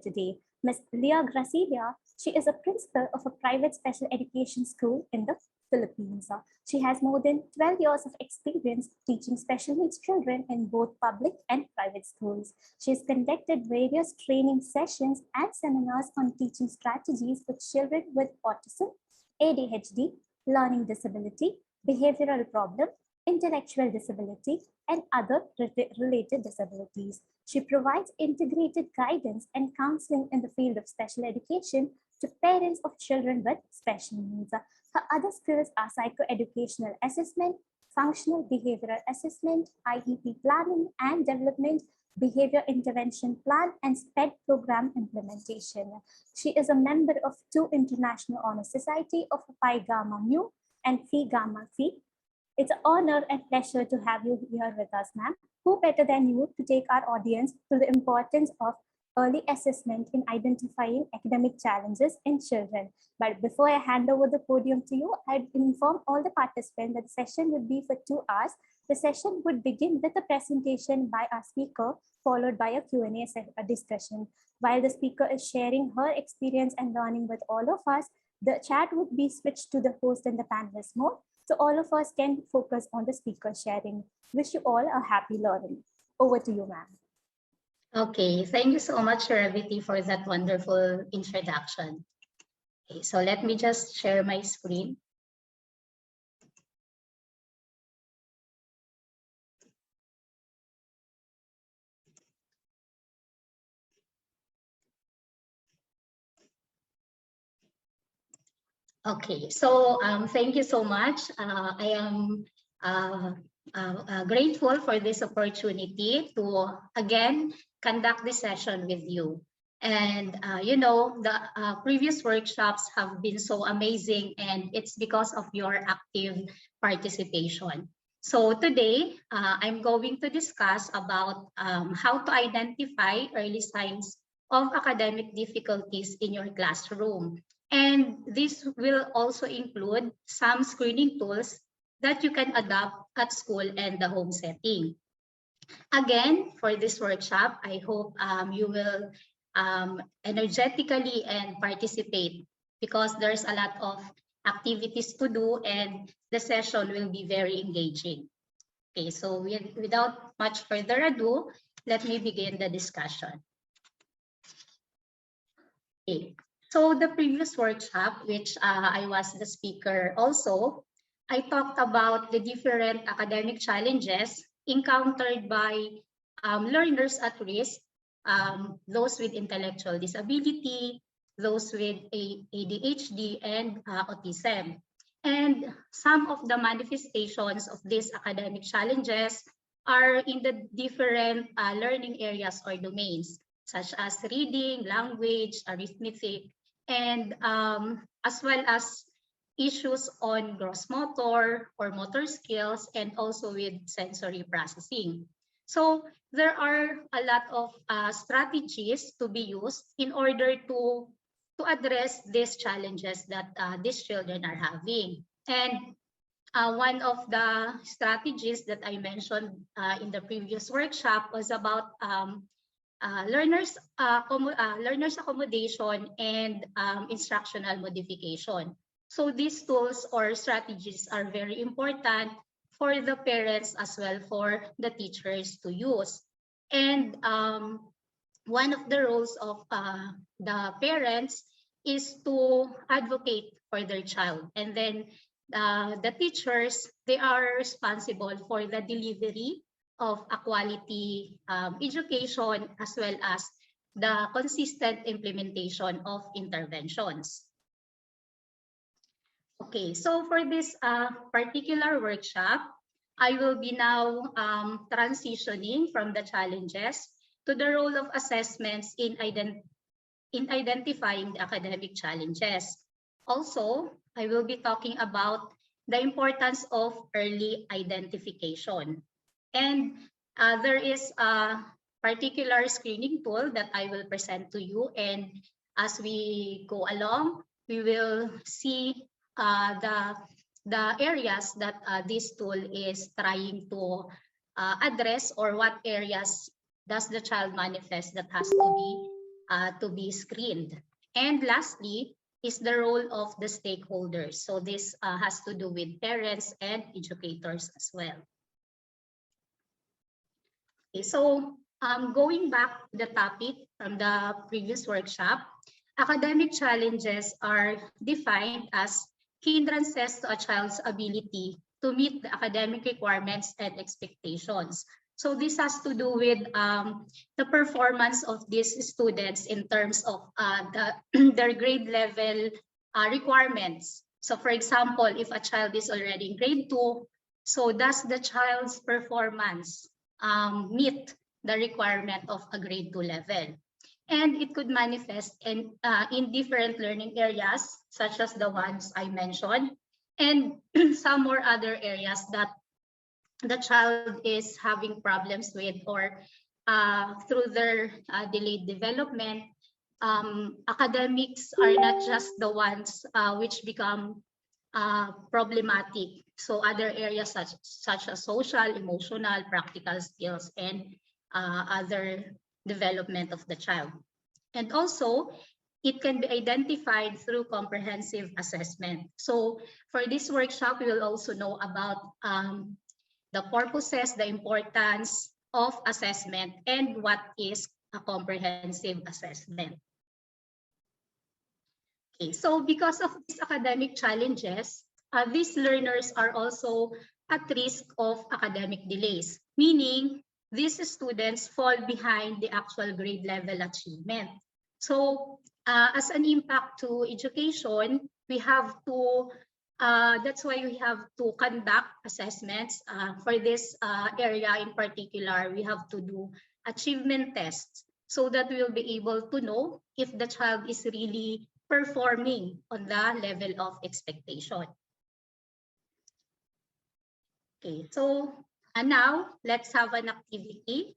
today, Ms. Lea Gracilla. She is a principal of a private special education school in the Philippines. She has more than 12 years of experience teaching special needs children in both public and private schools. She has conducted various training sessions and seminars on teaching strategies for children with autism, ADHD, learning disability, behavioral problem, intellectual disability, and other related disabilities. She provides integrated guidance and counseling in the field of special education to parents of children with special needs. Her other skills are psychoeducational assessment, functional behavioral assessment, IEP planning and development, behavior intervention plan, and SPED program implementation. She is a member of 2 International Honor Society of Phi Gamma Mu and Phi Gamma Phi. It's an honor and pleasure to have you here with us, ma'am. Who better than you to take our audience to the importance of early assessment in identifying academic challenges in children. But before I hand over the podium to you, I'd inform all the participants that the session would be for 2 hours. The session would begin with a presentation by our speaker, followed by a Q&A discussion. While the speaker is sharing her experience and learning with all of us, the chat would be switched to the host and the panelist mode, so all of us can focus on the speaker sharing. Wish you all a happy learning. Over to you, ma'am. Okay, thank you so much, Reviti, for that wonderful introduction. Okay, so let me just share my screen. Okay, so thank you so much. I am grateful for this opportunity to again conduct this session with you. And you know, the previous workshops have been so amazing, and it's because of your active participation. So today, I'm going to discuss about how to identify early signs of academic difficulties in your classroom. And this will also include some screening tools that you can adopt at school and the home setting. Again, for this workshop, I hope you will energetically and participate, because there's a lot of activities to do and the session will be very engaging. Okay, so without much further ado, let me begin the discussion. Okay. So the previous workshop, which I was the speaker also, I talked about the different academic challenges encountered by learners at risk, those with intellectual disability, those with ADHD and autism. And some of the manifestations of these academic challenges are in the different learning areas or domains, such as reading, language, arithmetic, and as well as issues on gross motor or motor skills, and also with sensory processing. So there are a lot of strategies to be used in order to address these challenges that these children are having. And one of the strategies that I mentioned in the previous workshop was about learners accommodation and instructional modification. So these tools or strategies are very important for the parents as well for the teachers to use. And one of the roles of the parents is to advocate for their child. And then the teachers, they are responsible for the delivery of a quality education, as well as the consistent implementation of interventions. Okay, so for this particular workshop, I will be now transitioning from the challenges to the role of assessments in identifying the academic challenges. Also, I will be talking about the importance of early identification. And there is a particular screening tool that I will present to you. And as we go along, we will see the areas that this tool is trying to address, or what areas does the child manifest that has to be to be screened. And lastly is the role of the stakeholders. So this has to do with parents and educators as well. Okay, so going back to the topic from the previous workshop, academic challenges are defined as hindrances to a child's ability to meet the academic requirements and expectations. So this has to do with the performance of these students in terms of their grade level requirements. So for example, if a child is already in grade 2, so does the child's performance meet the requirement of a grade 2 level? And it could manifest in different learning areas, such as the ones I mentioned, and some more other areas that the child is having problems with, or through their delayed development. Academics are not just the ones which become problematic. So other areas such as social, emotional, practical skills, and other development of the child. And also, it can be identified through comprehensive assessment. So for this workshop, we will also know about the purposes, the importance of assessment, and what is a comprehensive assessment. Okay, so because of these academic challenges, these learners are also at risk of academic delays, meaning these students fall behind the actual grade level achievement. So as an impact to education, we have to that's why we have to conduct assessments. For this area in particular, we have to do achievement tests so that we will be able to know if the child is really performing on the level of expectation. Okay, so now let's have an activity.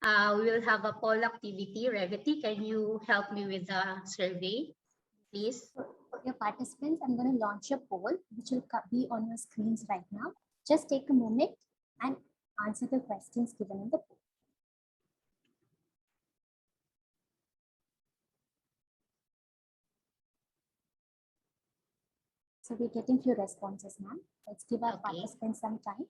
We will have a poll activity. Revati, can you help me with the survey, please? For your participants, I'm going to launch a poll, which will be on your screens right now. Just take a moment and answer the questions given in the poll. So we're getting few responses, ma'am. Let's give our participants some time.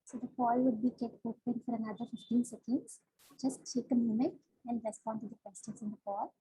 So the poll would be kept open for another 15 seconds. Just take a moment and respond to the questions in the poll.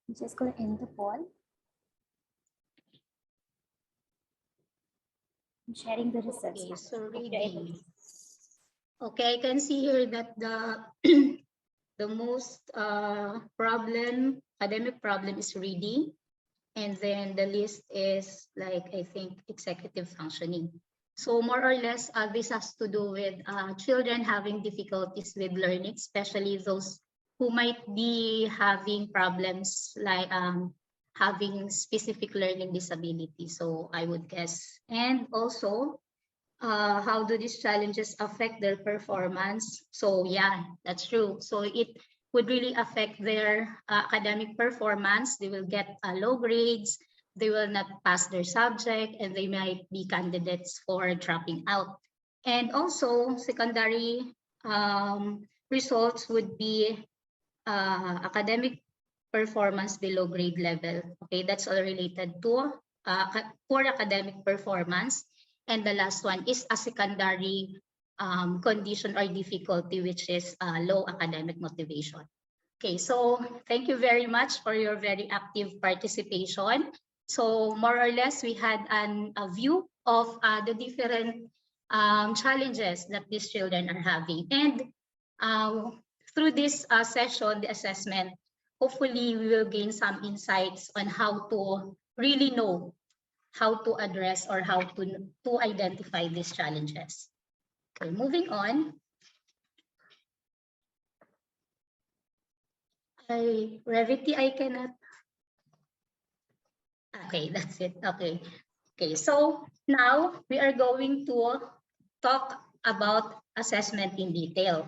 I'm just going to end the poll. I'm sharing the results. Okay, now. so ready. Okay, I can see here that the most academic problem is reading, and then the list is like, I think, executive functioning. So more or less, this has to do with children having difficulties with learning, especially those who might be having problems like having specific learning disability. So I would guess. And also, how do these challenges affect their performance? So yeah, that's true. So it would really affect their academic performance. They will get low grades, they will not pass their subject, and they might be candidates for dropping out. And also secondary results would be academic performance below grade level. Okay, that's all related to poor academic performance. And the last one is a secondary condition or difficulty, which is low academic motivation. Okay, so thank you very much for your very active participation. So more or less, we had a view of the different challenges that these children are having. And through this session, the assessment, hopefully we will gain some insights on how to really know how to address or how to identify these challenges. Okay, moving on. Revity, I cannot. Okay, that's it. Okay. Okay, so now we are going to talk about assessment in detail.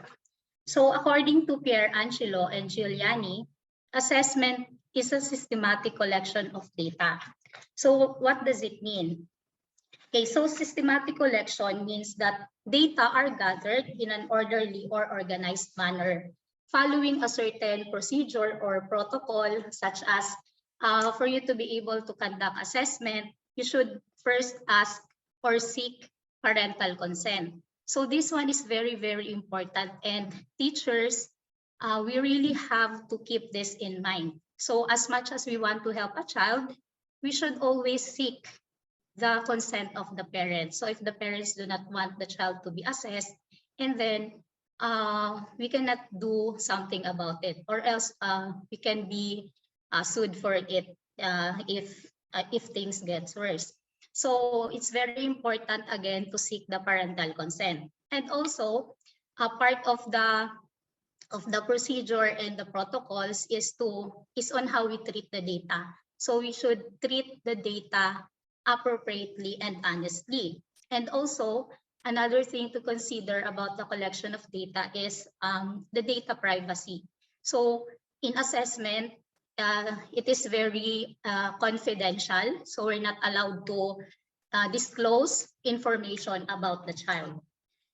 So according to Pierangelo and Giuliani, assessment is a systematic collection of data. So what does it mean? Okay, so systematic collection means that data are gathered in an orderly or organized manner, following a certain procedure or protocol, such as for you to be able to conduct assessment, you should first ask or seek parental consent. So this one is very, very important, and teachers, we really have to keep this in mind. So as much as we want to help a child, we should always seek the consent of the parents. So if the parents do not want the child to be assessed, and then we cannot do something about it, or else we can be sued for it if things get worse. So it's very important again to seek the parental consent. And also a part of the procedure and the protocols is on how we treat the data. So we should treat the data appropriately and honestly. And also another thing to consider about the collection of data is the data privacy. So in assessment, it is very confidential. So we're not allowed to disclose information about the child.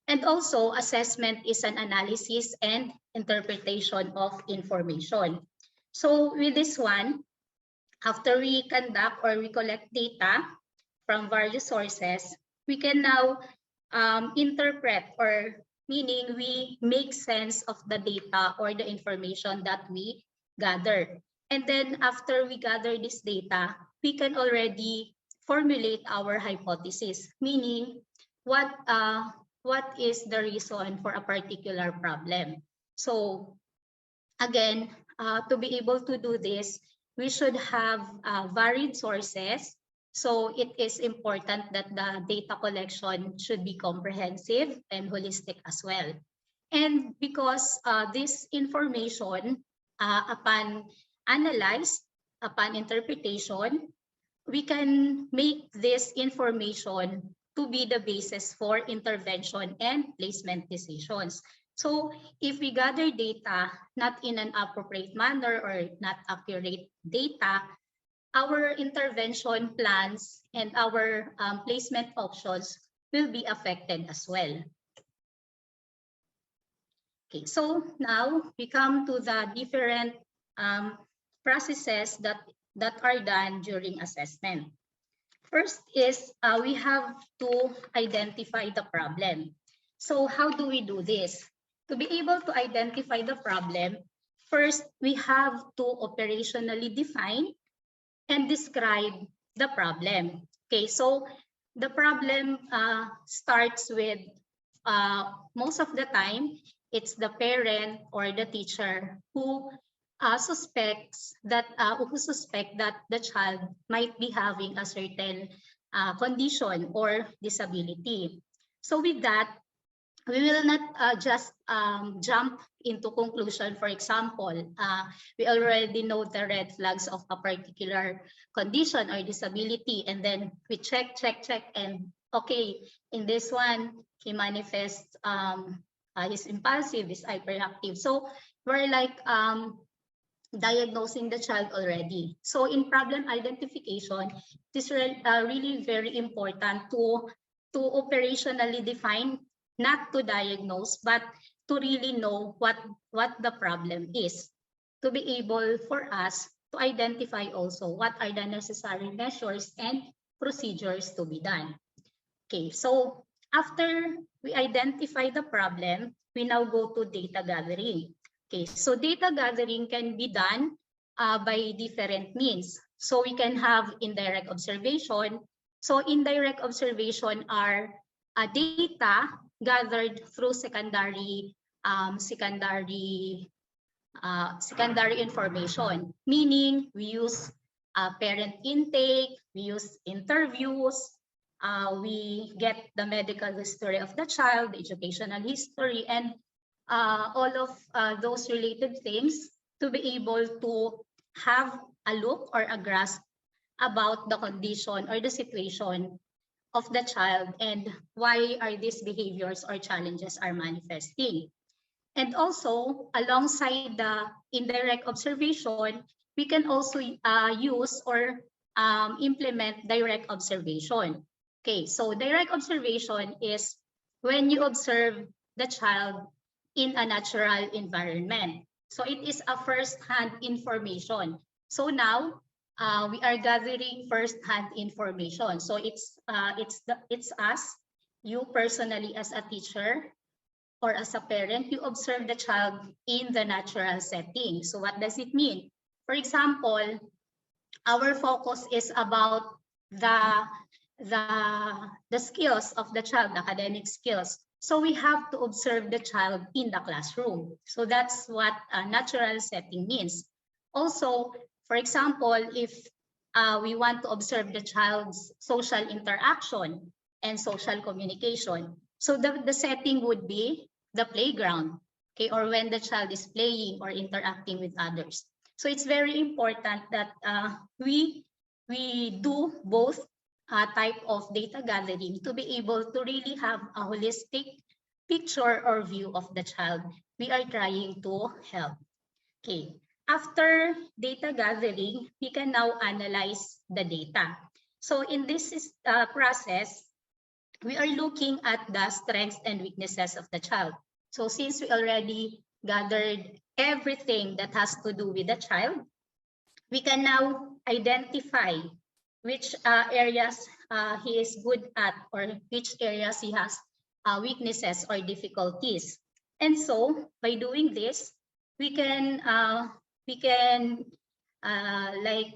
And also, assessment is an analysis and interpretation of information. So with this one, after we conduct or we collect data from various sources, we can now interpret, or meaning we make sense of the data or the information that we gather. And then after we gather this data, we can already formulate our hypothesis, meaning what is the reason for a particular problem. So again, to be able to do this, we should have varied sources. So it is important that the data collection should be comprehensive and holistic as well. And because this information, upon analyzed, upon interpretation, we can make this information to be the basis for intervention and placement decisions. So if we gather data not in an appropriate manner or not accurate data, our intervention plans and our placement options will be affected as well. Okay, so now we come to the different processes that are done during assessment. First is we have to identify the problem. So how do we do this? To be able to identify the problem, first we have to operationally define and describe the problem. Okay, so the problem starts with, most of the time, it's the parent or the teacher who suspects that the child might be having a certain condition or disability. So with that, we will not just jump into conclusion. For example, we already know the red flags of a particular condition or disability, and then we check, and okay, in this one, he manifests, he's impulsive, he's hyperactive. So we're like diagnosing the child already. So in problem identification, it is really very important to operationally define, not to diagnose, but to really know what the problem is, to be able for us to identify also what are the necessary measures and procedures to be done. Okay, so after we identify the problem, we now go to data gathering. Okay, so data gathering can be done by different means. So we can have indirect observation. So indirect observation are data gathered through secondary information, meaning we use parent intake, we use interviews, we get the medical history of the child, the educational history, and all of those related things to be able to have a look or a grasp about the condition or the situation of the child and why are these behaviors or challenges are manifesting. And also, alongside the indirect observation, we can also use or implement direct observation. Okay, so direct observation is when you observe the child in a natural environment. So it is a first-hand information. So now we are gathering first-hand information. So it's us, you personally as a teacher, or as a parent, you observe the child in the natural setting. So what does it mean? For example, our focus is about the skills of the child, the academic skills. So we have to observe the child in the classroom. So that's what a natural setting means. Also, for example, if we want to observe the child's social interaction and social communication, so the setting would be the playground, okay, or when the child is playing or interacting with others. So it's very important that we do both type of data gathering to be able to really have a holistic picture or view of the child we are trying to help. Okay, after data gathering, we can now analyze the data. So in this process, we are looking at the strengths and weaknesses of the child. So since we already gathered everything that has to do with the child, we can now identify which areas he is good at or which areas he has weaknesses or difficulties. And so by doing this, we can like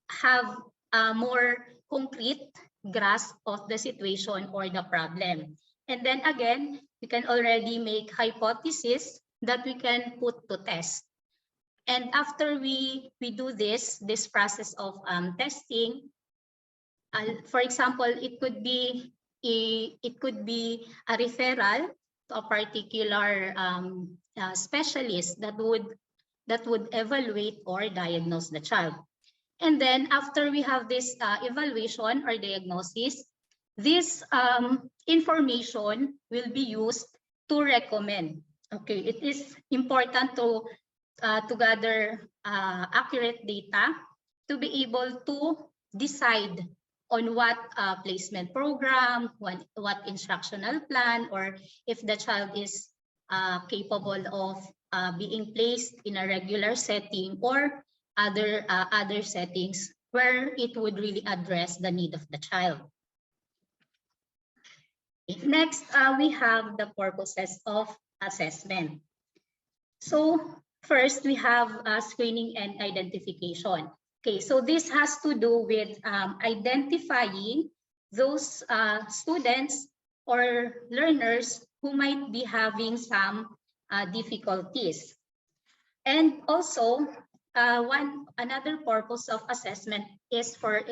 have a more concrete grasp of the situation or the problem. And then again, we can already make hypotheses that we can put to test. And after we do this process of testing, for example, it could be a referral to a particular specialist that would evaluate or diagnose the child. And then after we have this evaluation or diagnosis, this information will be used to recommend. Okay, it is important to gather accurate data to be able to decide on what placement program, what instructional plan, or if the child is capable of being placed in a regular setting or other settings where it would really address the need of the child. Next, we have the purposes of assessment. So first, we have screening and identification. Okay, so this has to do with identifying those students or learners who might be having some difficulties. And also, another purpose of assessment is for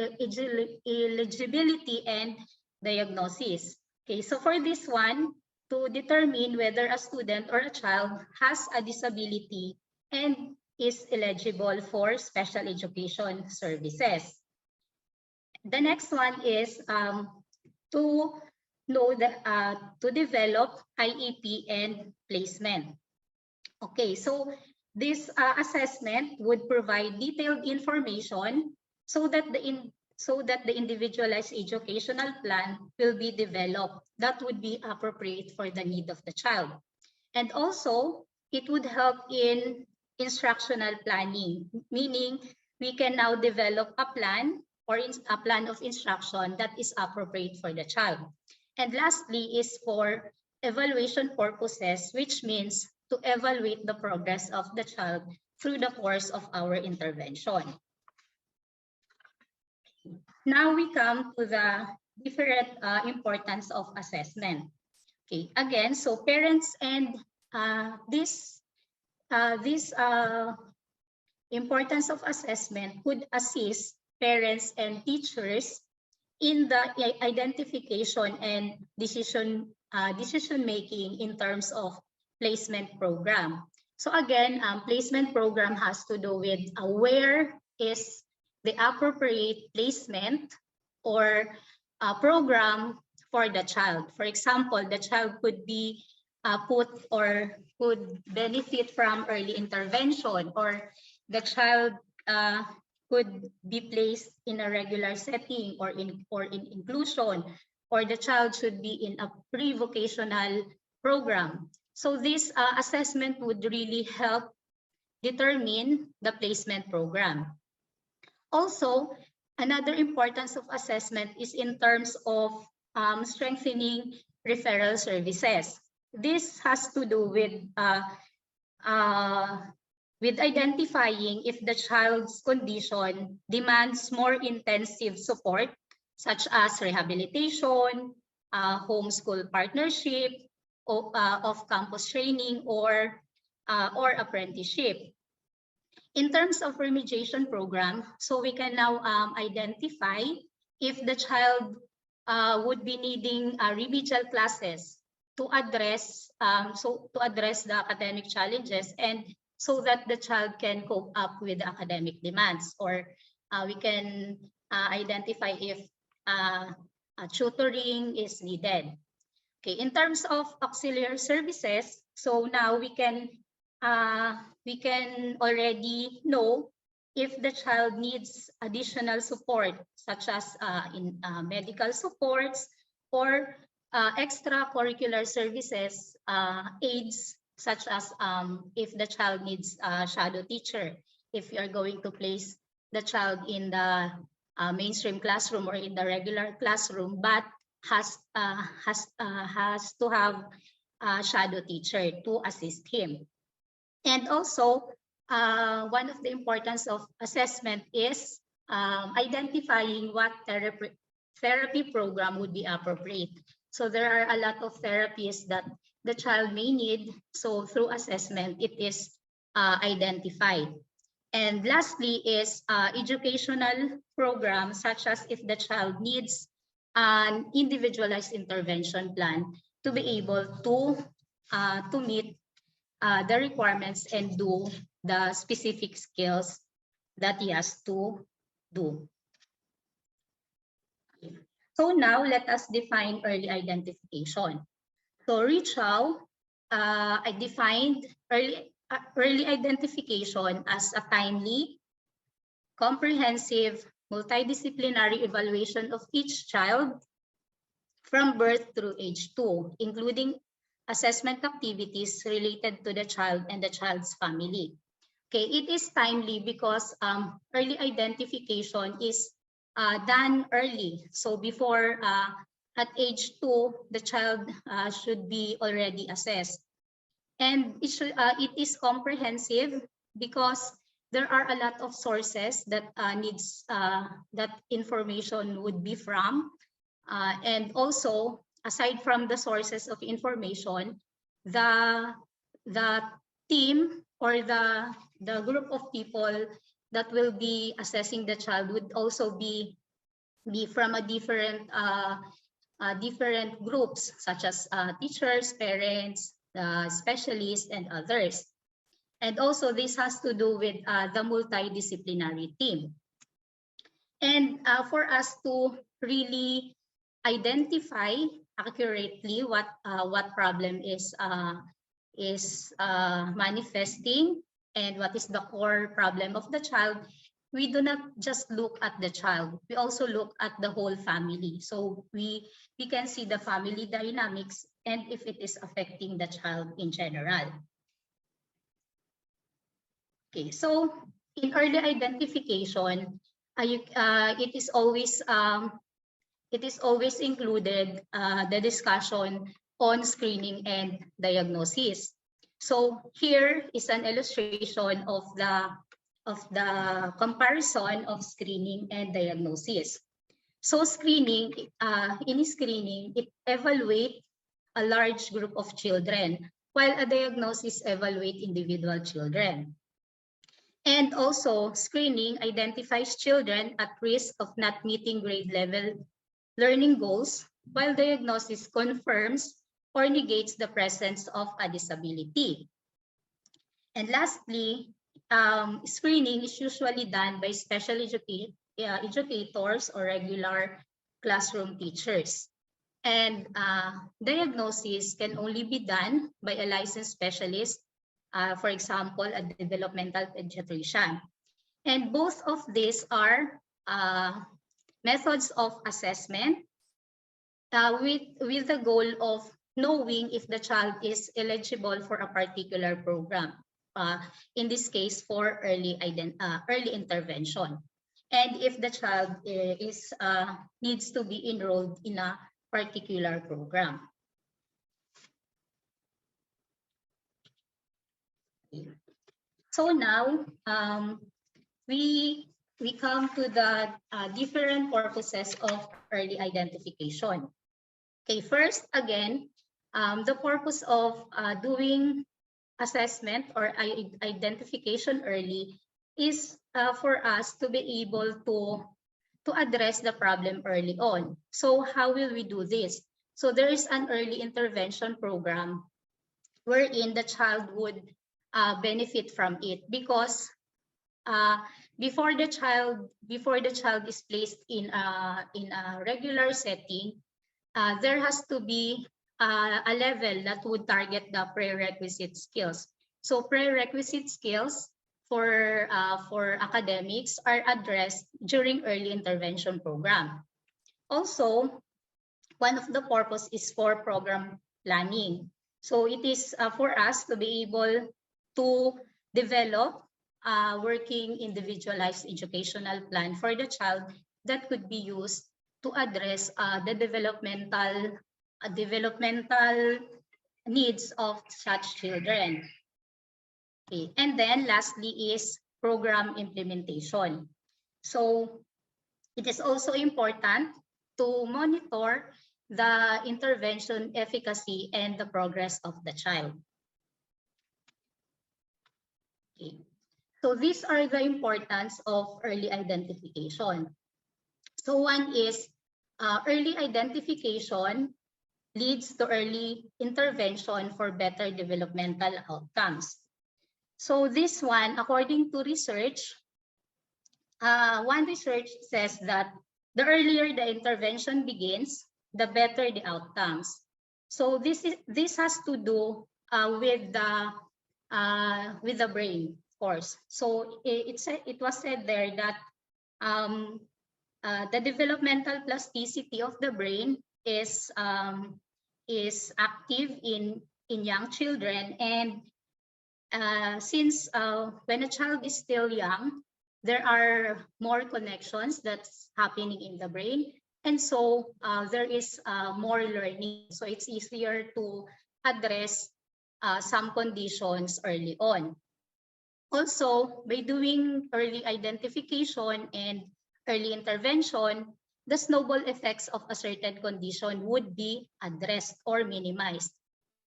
eligibility and diagnosis. Okay, so for this one, to determine whether a student or a child has a disability and is eligible for special education services. The next one is to develop IEP and placement. Okay, so this assessment would provide detailed information so that the individualized educational plan will be developed that would be appropriate for the need of the child. And also, it would help in instructional planning, meaning we can now develop a plan or a plan of instruction that is appropriate for the child. And lastly is for evaluation purposes, which means to evaluate the progress of the child through the course of our intervention. Now we come to the different importance of assessment. Okay, again, so parents and this importance of assessment could assist parents and teachers in the identification and decision making in terms of placement program. So again, placement program has to do with where is the appropriate placement or program for the child. For example, the child could be put or could benefit from early intervention, or the child could be placed in a regular setting or in inclusion, or the child should be in a pre-vocational program. So this assessment would really help determine the placement program. Also, another importance of assessment is in terms of strengthening referral services. This has to do with identifying if the child's condition demands more intensive support, such as rehabilitation, homeschool partnership, off-campus training, or apprenticeship. In terms of remediation program, so we can now identify if the child would be needing remedial classes to address the academic challenges, and so that the child can cope up with the academic demands, or we can identify if tutoring is needed. Okay, in terms of auxiliary services, so now we can already know if the child needs additional support, such as in medical supports or extracurricular services, aids, such as if the child needs a shadow teacher, if you're going to place the child in the mainstream classroom or in the regular classroom, but has to have a shadow teacher to assist him. And also, one of the importance of assessment is identifying what therapy program would be appropriate. So there are a lot of therapies that the child may need. So through assessment, it is identified. And lastly is educational programs, such as if the child needs an individualized intervention plan to be able to meet the requirements and do the specific skills that he has to do. So now let us define early identification. So Richau, I defined early identification as a timely, comprehensive, multidisciplinary evaluation of each child from birth through age 2, including assessment activities related to the child and the child's family. Okay, it is timely because early identification is done early. So before at age 2, the child should be already assessed. And it is comprehensive because there are a lot of sources that that information would be from. And also, aside from the sources of information, the team or the group of people that will be assessing the child would also be from a different groups, such as teachers, parents, specialists, and others. And also, this has to do with the multidisciplinary team. And for us to really identify accurately what problem is manifesting and what is the core problem of the child, we do not just look at the child, we also look at the whole family. So we can see the family dynamics and if it is affecting the child in general. Okay, so in early identification, it is always included the discussion on screening and diagnosis. So here is an illustration of the comparison of screening and diagnosis. So screening, in screening, it evaluates a large group of children, while a diagnosis evaluates individual children. And also, screening identifies children at risk of not meeting grade level learning goals, while diagnosis confirms or negates the presence of a disability. And lastly, screening is usually done by special educators or regular classroom teachers. And diagnosis can only be done by a licensed specialist, for example, a developmental pediatrician. And both of these are methods of assessment with the goal of knowing if the child is eligible for a particular program. In this case, for early intervention, and if the child needs to be enrolled in a particular program. So now we come to the different purposes of early identification. Okay, first, again, the purpose of doing assessment or identification early is for us to be able to address the problem early on. So how will we do this? So there is an early intervention program wherein the child would benefit from it, because before the child is placed in a regular setting, there has to be a level that would target the prerequisite skills. So prerequisite skills for academics are addressed during early intervention program. Also, one of the purpose is for program planning. So it is for us to be able to develop working individualized educational plan for the child that could be used to address the developmental needs of such children. Okay. And then lastly is program implementation. So it is also important to monitor the intervention efficacy and the progress of the child. Okay. So these are the importance of early identification. So one is early identification leads to early intervention for better developmental outcomes. So this one, according to research, one research says that the earlier the intervention begins, the better the outcomes. So this has to do with the brain, of course. So it was said there that the developmental plasticity of the brain is active in young children, and since when a child is still young, there are more connections that's happening in the brain, and so there is more learning. So it's easier to address some conditions early on. Also, by doing early identification and early intervention, the snowball effects of a certain condition would be addressed or minimized.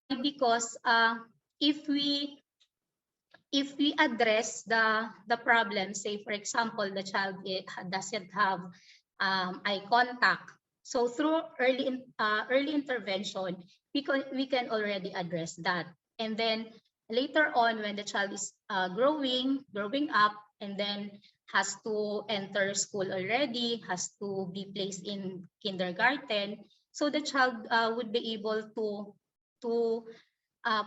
Why? Because if we address the problem, say for example, the child doesn't have eye contact. So through early intervention, we can already address that. And then later on, when the child is growing up, and then has to enter school already, has to be placed in kindergarten, so the child would be able to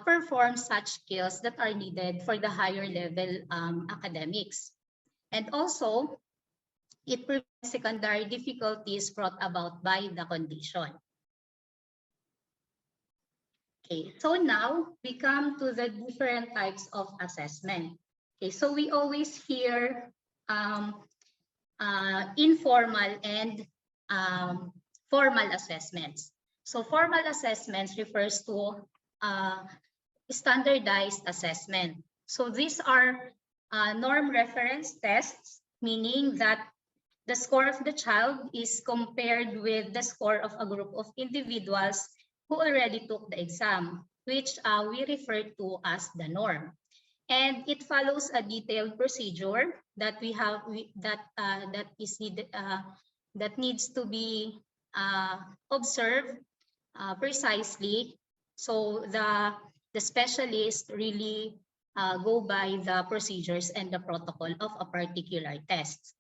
perform such skills that are needed for the higher level academics. And also, it prevents secondary difficulties brought about by the condition. Okay, so now we come to the different types of assessment. Okay, so we always hear informal and formal assessments. So formal assessments refers to standardized assessment. So these are norm reference tests, meaning that the score of the child is compared with the score of a group of individuals who already took the exam, which we refer to as the norm. And it follows a detailed procedure that we have that needs to be observed precisely. So the specialists really go by the procedures and the protocol of a particular test.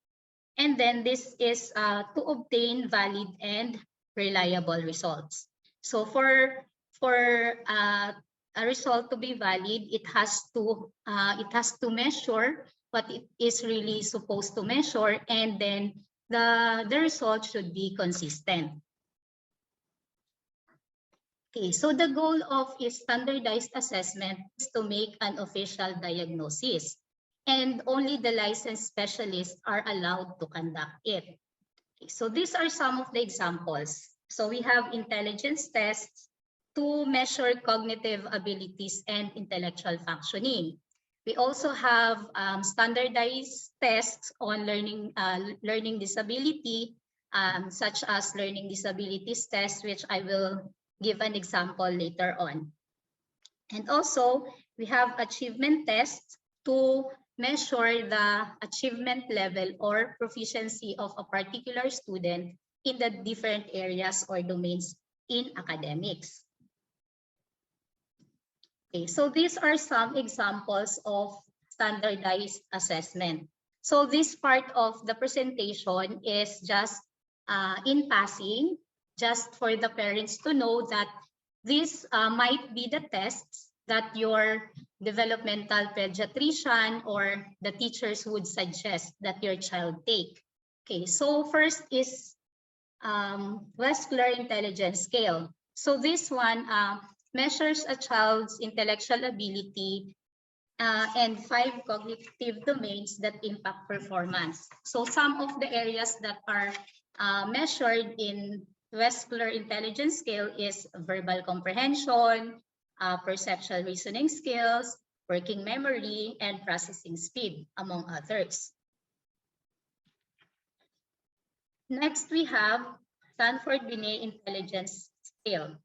And then this is to obtain valid and reliable results. So for a result to be valid, it has to measure what it is really supposed to measure, and then the result should be consistent. Okay, so the goal of a standardized assessment is to make an official diagnosis, and only the licensed specialists are allowed to conduct it. Okay, so these are some of the examples. So we have intelligence tests to measure cognitive abilities and intellectual functioning. We also have standardized tests on learning disability, such as learning disabilities test, which I will give an example later on. And also, we have achievement tests to measure the achievement level or proficiency of a particular student in the different areas or domains in academics. Okay, so these are some examples of standardized assessment. So this part of the presentation is just in passing, just for the parents to know that this might be the tests that your developmental pediatrician or the teachers would suggest that your child take. Okay, so first is Vascular Intelligence Scale. So this one measures a child's intellectual ability and 5 cognitive domains that impact performance. So some of the areas that are measured in Vascular Intelligence Scale is verbal comprehension, perceptual reasoning skills, working memory, and processing speed, among others. Next, we have Stanford Binet Intelligence Scale.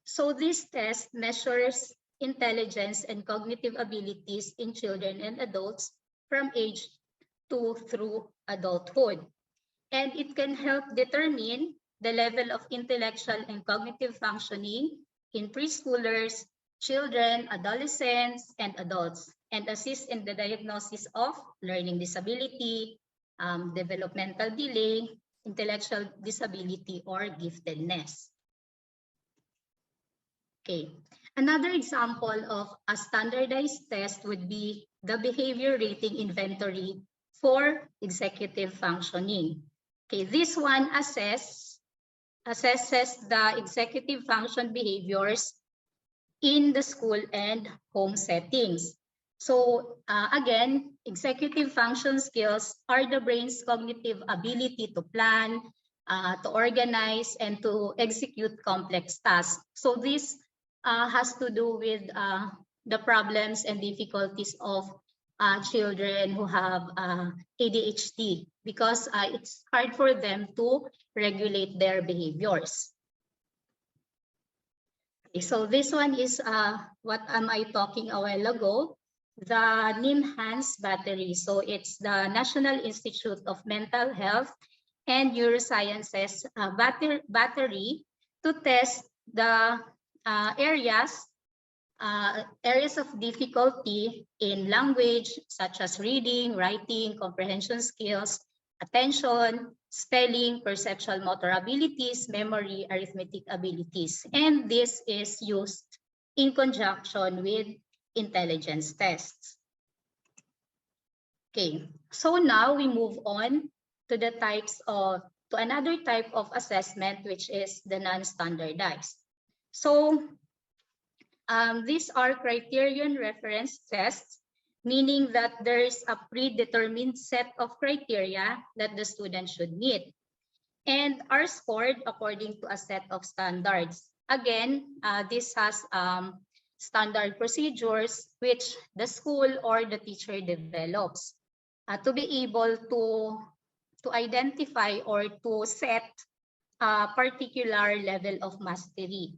So this test measures intelligence and cognitive abilities in children and adults from age 2 through adulthood. And it can help determine the level of intellectual and cognitive functioning in preschoolers, children, adolescents, and adults, and assist in the diagnosis of learning disability, developmental delay, intellectual disability, or giftedness. Okay, another example of a standardized test would be the behavior rating inventory for executive functioning. Okay, this one assesses the executive function behaviors in the school and home settings. So again, executive function skills are the brain's cognitive ability to plan, to organize, and to execute complex tasks. So this has to do with the problems and difficulties of children who have ADHD, because it's hard for them to regulate their behaviors. Okay, so this one is what am I talking a while ago, the Nimhans Battery. So it's the National Institute of Mental Health and Neurosciences battery to test the areas of difficulty in language, such as reading, writing, comprehension skills, attention, spelling, perceptual motor abilities, memory, arithmetic abilities. And this is used in conjunction with intelligence tests. Okay, so now we move on to another type of assessment, which is the non-standardized. So these are criterion reference tests meaning that there's a predetermined set of criteria that the student should meet, and are scored according to a set of standards. Again, this has standard procedures which the school or the teacher develops to be able to identify or to set a particular level of mastery.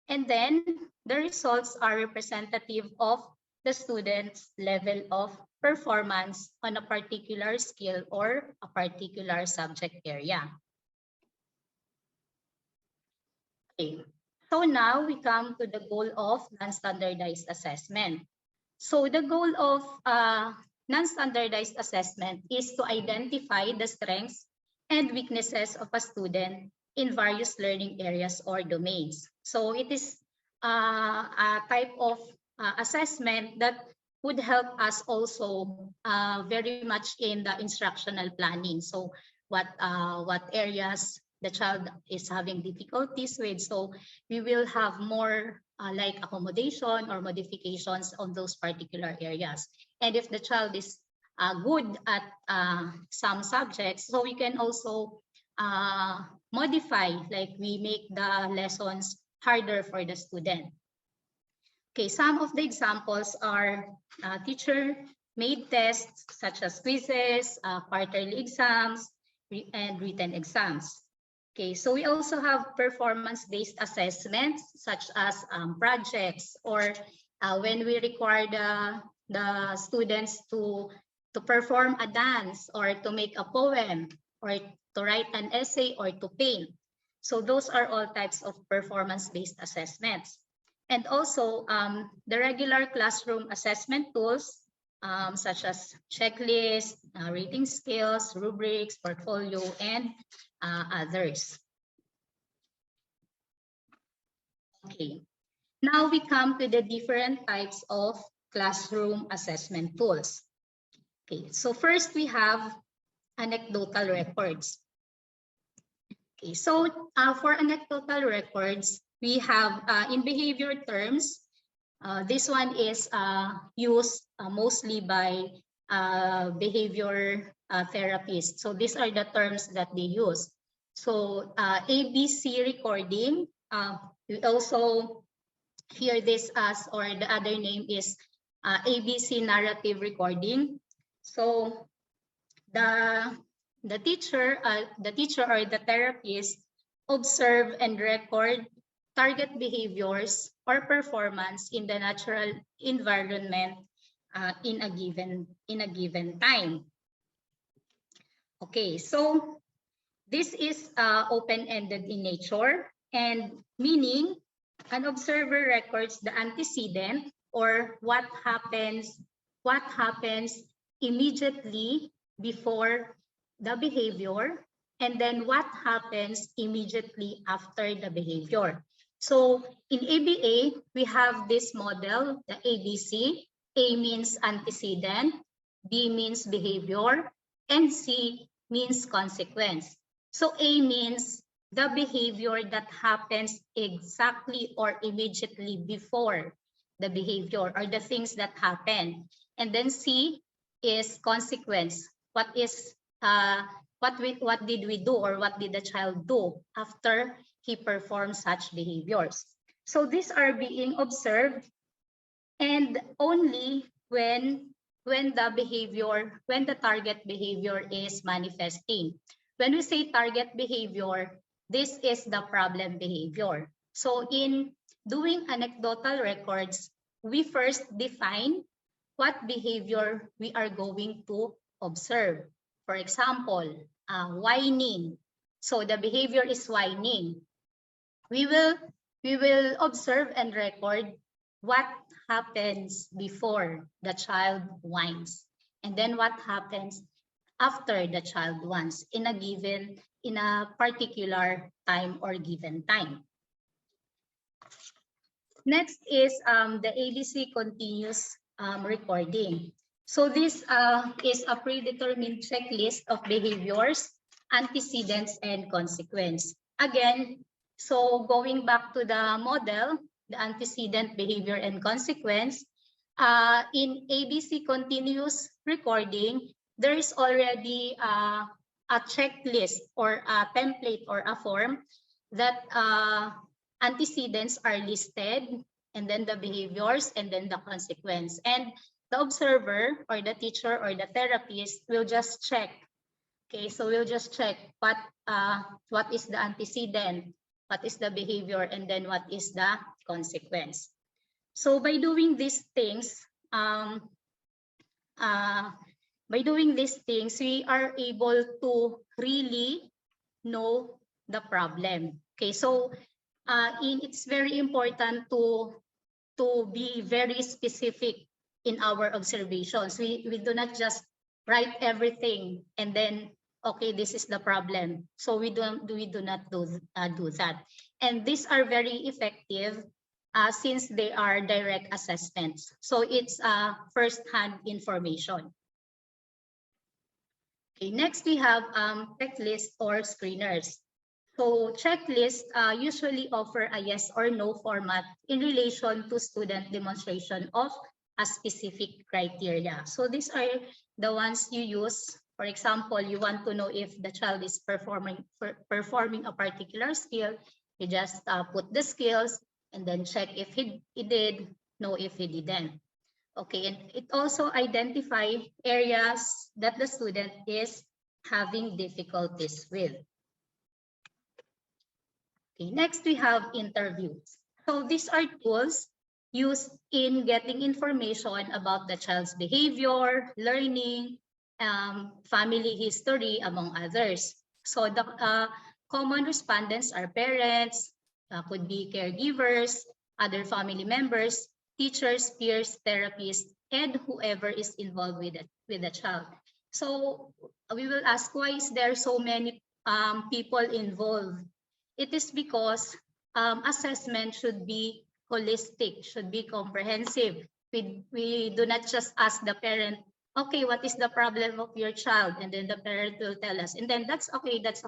And then the results are representative of the student's level of performance on a particular skill or a particular subject area. Okay. So now we come to the goal of non-standardized assessment. So the goal of non-standardized assessment is to identify the strengths and weaknesses of a student in various learning areas or domains. So it is a type of assessment that would help us also very much in the instructional planning. So what areas the child is having difficulties with. So we will have more like accommodation or modifications on those particular areas. And if the child is good at some subjects, so we can also modify, like we make the lessons harder for the student. Okay, some of the examples are teacher-made tests such as quizzes, quarterly exams, and written exams. Okay, so we also have performance-based assessments such as projects, or when we require the students to perform a dance or to make a poem or to write an essay or to paint. So those are all types of performance-based assessments. And also the regular classroom assessment tools such as checklists, rating scales, rubrics, portfolio, and others. Okay, now we come to the different types of classroom assessment tools. Okay, so first we have anecdotal records. Okay, so for anecdotal records, we have in behavior terms, this one is used mostly by behavior therapists. So these are the terms that they use. So ABC recording, we also hear this as, or the other name is ABC narrative recording. So the teacher or the therapist observe and record target behaviors or performance in the natural environment in a given time. Okay, so this is open-ended in nature, and meaning an observer records the antecedent, or what happens immediately before the behavior, and then what happens immediately after the behavior. So in ABA, we have this model, the ABC. A means antecedent, B means behavior, and C means consequence. So A means the behavior that happens exactly or immediately before the behavior, or the things that happen. And then C is consequence. What did we do, or what did the child do after he performed such behaviors? So these are being observed, and only when the target behavior is manifesting. When we say target behavior, this is the problem behavior. So in doing anecdotal records, we first define what behavior we are going to observe. For example, whining. So the behavior is whining. We will observe and record what happens before the child whines, and then what happens after the child whines in a particular time or given time. Next is the ABC continuous recording. So this is a predetermined checklist of behaviors, antecedents, and consequence. Again, so going back to the model, the antecedent, behavior, and consequence, in ABC continuous recording, there is already a checklist or a template or a form that antecedents are listed, and then the behaviors, and then the consequence. And the observer or the teacher or the therapist will just check. Okay, so we'll just check what is the antecedent, what is the behavior, and then what is the consequence. So by doing these things, we are able to really know the problem. Okay, so it's very important to be very specific in our observations. We do not just write everything and then, okay, this is the problem. So we do not do that. And these are very effective since they are direct assessments. So it's first-hand information. Okay, next we have checklists or screeners. So checklists usually offer a yes or no format in relation to student demonstration of a specific criteria. So these are the ones you use. For example, you want to know if the child is performing a particular skill. You just put the skills and then check if he did, no if he didn't. Okay, and it also identifies areas that the student is having difficulties with. Okay, next we have interviews. So these are tools used in getting information about the child's behavior, learning, family history, among others. So the common respondents are parents, could be caregivers, other family members, teachers, peers, therapists, and whoever is involved with the child. So we will ask, why is there so many people involved? It is because assessment should be holistic, should be comprehensive. We do not just ask the parent, okay, what is the problem of your child? And then the parent will tell us, and then that's okay, that's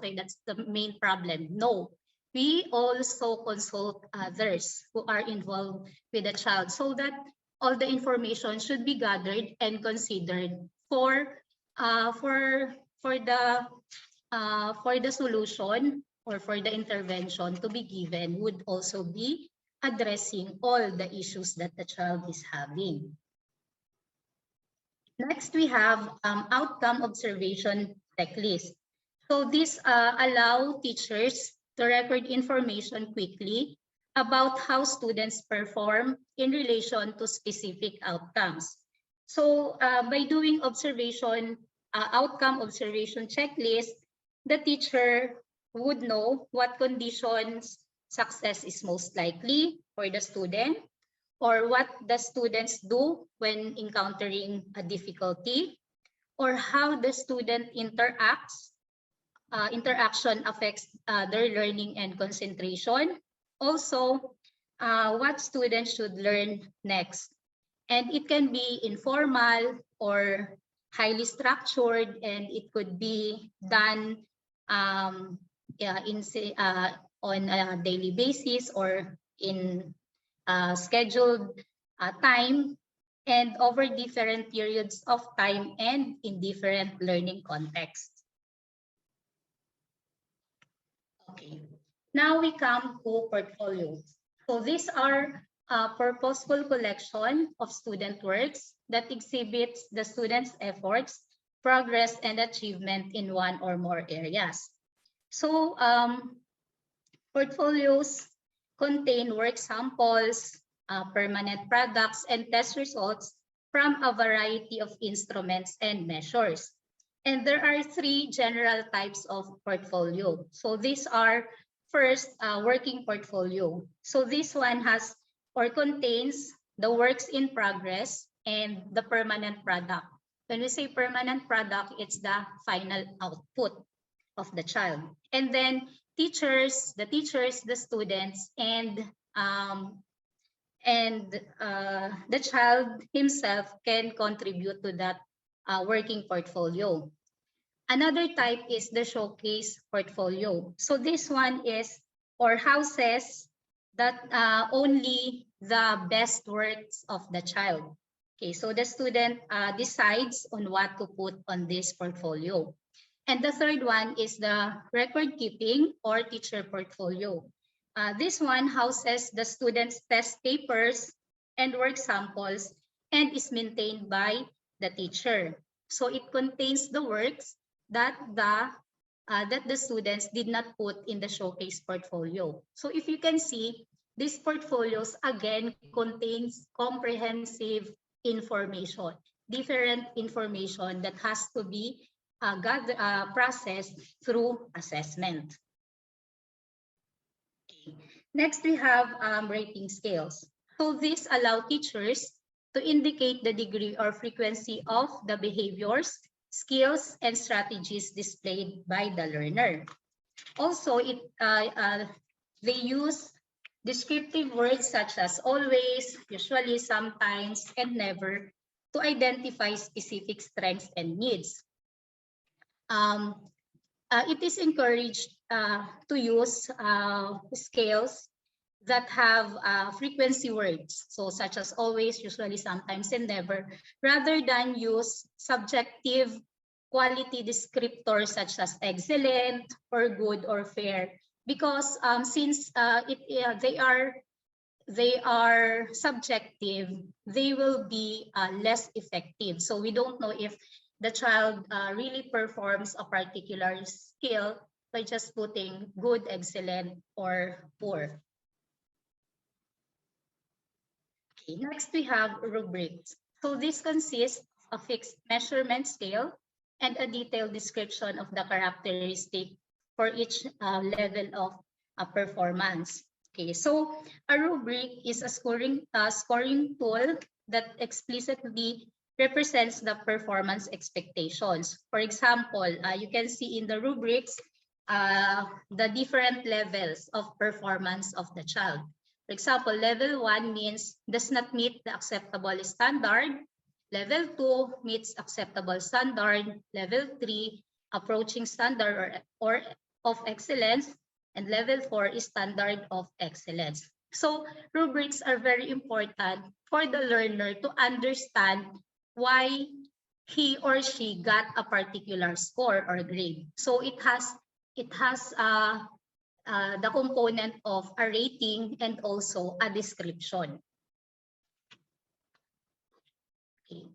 the main problem. No, we also consult others who are involved with the child so that all the information should be gathered and considered for the solution or for the intervention to be given would also be addressing all the issues that the child is having. Next, we have outcome observation checklist. So these allow teachers to record information quickly about how students perform in relation to specific outcomes. So by doing outcome observation checklist, the teacher would know what conditions success is most likely for the student, or what the students do when encountering a difficulty, or how the student interaction affects their learning and concentration. Also, what students should learn next. And it can be informal or highly structured, and it could be done on a daily basis or in scheduled time and over different periods of time and in different learning contexts. Okay, now we come to portfolios. So these are a purposeful collection of student works that exhibits the students' efforts, progress, and achievement in one or more areas. So portfolios contain work samples, permanent products, and test results from a variety of instruments and measures. And there are three general types of portfolio. So these are first, working portfolio. So this one has or contains the works in progress and the permanent product. When we say permanent product, it's the final output of the child. And then the students, and the child himself can contribute to that working portfolio. Another type is the showcase portfolio. So this one is or houses that only the best works of the child. Okay, so the student decides on what to put on this portfolio. And the third one is the record keeping or teacher portfolio. This one houses the students' test papers and work samples and is maintained by the teacher. So it contains the works that the students did not put in the showcase portfolio. So if you can see, these portfolios again contains comprehensive information, different information that has to be processed through assessment. Okay. Next, we have rating scales. So these allow teachers to indicate the degree or frequency of the behaviors, skills, and strategies displayed by the learner. Also, they use descriptive words such as always, usually, sometimes, and never to identify specific strengths and needs. It is encouraged to use scales that have frequency words, so such as always, usually, sometimes, and never, rather than use subjective quality descriptors such as excellent or good or fair, because since they are subjective, they will be less effective. So we don't know if the child really performs a particular skill by just putting good, excellent, or poor. Okay, next we have rubrics. So this consists of a fixed measurement scale and a detailed description of the characteristic for each level of performance. Okay, so a rubric is a scoring tool that explicitly represents the performance expectations. For example, you can see in the rubrics the different levels of performance of the child. For example, level 1 means does not meet the acceptable standard. Level 2 meets acceptable standard. Level 3, approaching standard or of excellence. And level 4 is standard of excellence. So rubrics are very important for the learner to understand why he or she got a particular score or grade. So it has the component of a rating and also a description. Okay.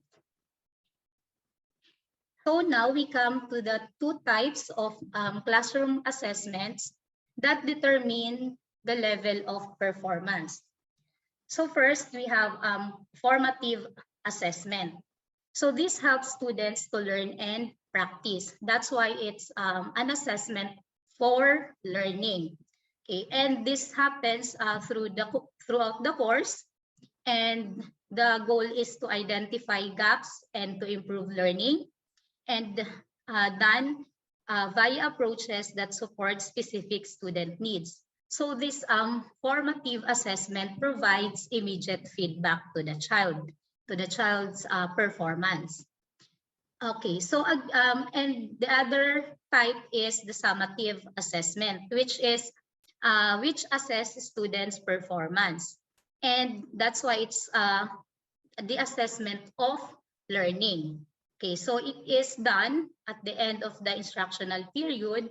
So now we come to the two types of classroom assessments that determine the level of performance. So first, we have formative assessment. So this helps students to learn and practice. That's why it's an assessment for learning. Okay, and this happens throughout the course, and the goal is to identify gaps and to improve learning, and done via approaches that support specific student needs. So this formative assessment provides immediate feedback to the child's performance. Okay, so and the other type is the summative assessment, which assesses students' performance, and that's why it's the assessment of learning. Okay, so it is done at the end of the instructional period,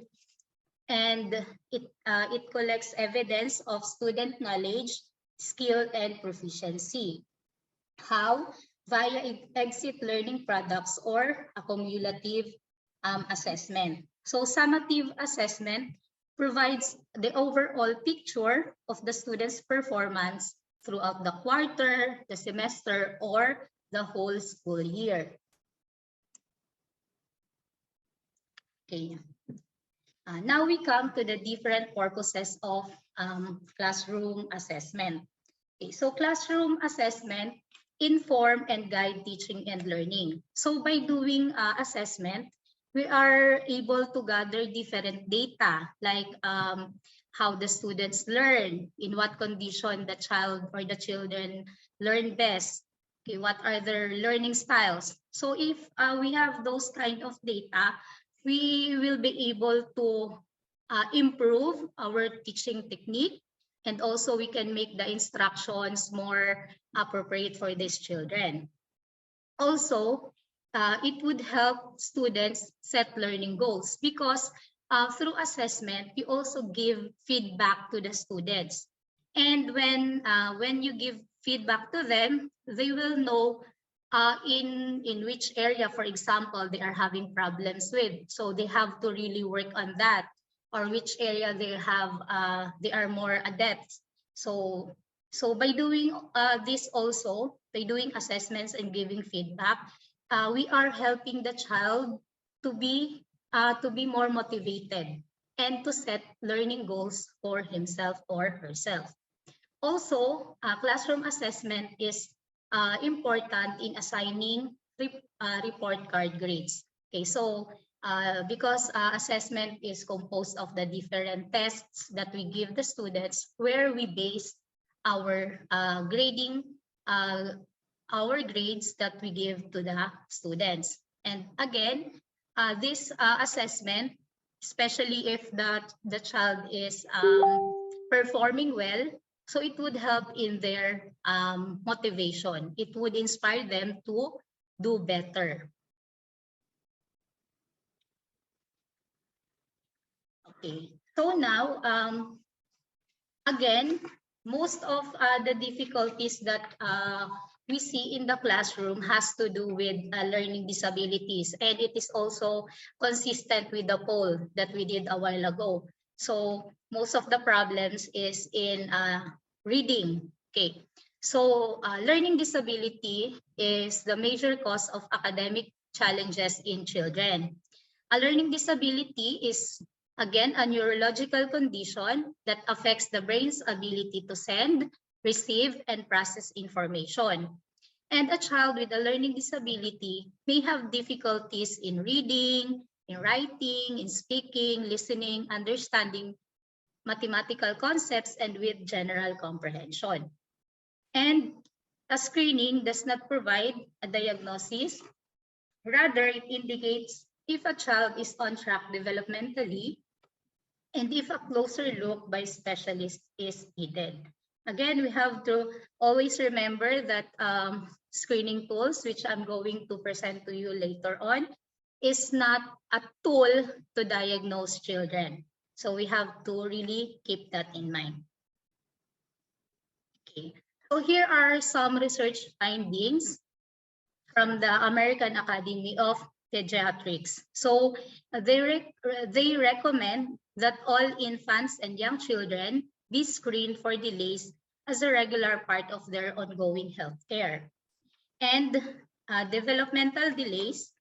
and it collects evidence of student knowledge, skill, and proficiency. How? Via exit learning products or a cumulative assessment. So summative assessment provides the overall picture of the student's performance throughout the quarter, the semester, or the whole school year. Okay. Now we come to the different purposes of classroom assessment. Okay, so classroom assessment inform and guide teaching and learning. So by doing assessment, we are able to gather different data, like how the students learn, in what condition the child or the children learn best, okay, what are their learning styles. So if we have those kind of data, we will be able to improve our teaching technique, and also we can make the instructions more appropriate for these children. Also, it would help students set learning goals because through assessment, you also give feedback to the students. And when you give feedback to them, they will know in which area, for example, they are having problems with. So they have to really work on that, or which area they are more adept. So by doing this also, by doing assessments and giving feedback, we are helping the child to be more motivated and to set learning goals for himself or herself. Also, classroom assessment is important in assigning report card grades. Okay, so because assessment is composed of the different tests that we give the students, where we base our grading, our grades that we give to the students. And again, this assessment, especially if the child is performing well, so it would help in their motivation. It would inspire them to do better. Okay, so now, again, most of the difficulties that we see in the classroom has to do with learning disabilities, and it is also consistent with the poll that we did a while ago. So most of the problems is in reading. Okay, so learning disability is the major cause of academic challenges in children. A learning disability is, again, a neurological condition that affects the brain's ability to send, receive, and process information. And a child with a learning disability may have difficulties in reading, in writing, in speaking, listening, understanding mathematical concepts, and with general comprehension. And a screening does not provide a diagnosis. Rather, it indicates if a child is on track developmentally and if a closer look by specialists is needed. Again, we have to always remember that screening tools, which I'm going to present to you later on, is not a tool to diagnose children. So we have to really keep that in mind. Okay, so here are some research findings from the American Academy of Pediatrics. So they recommend that all infants and young children be screened for delays as a regular part of their ongoing health care. And developmental delays,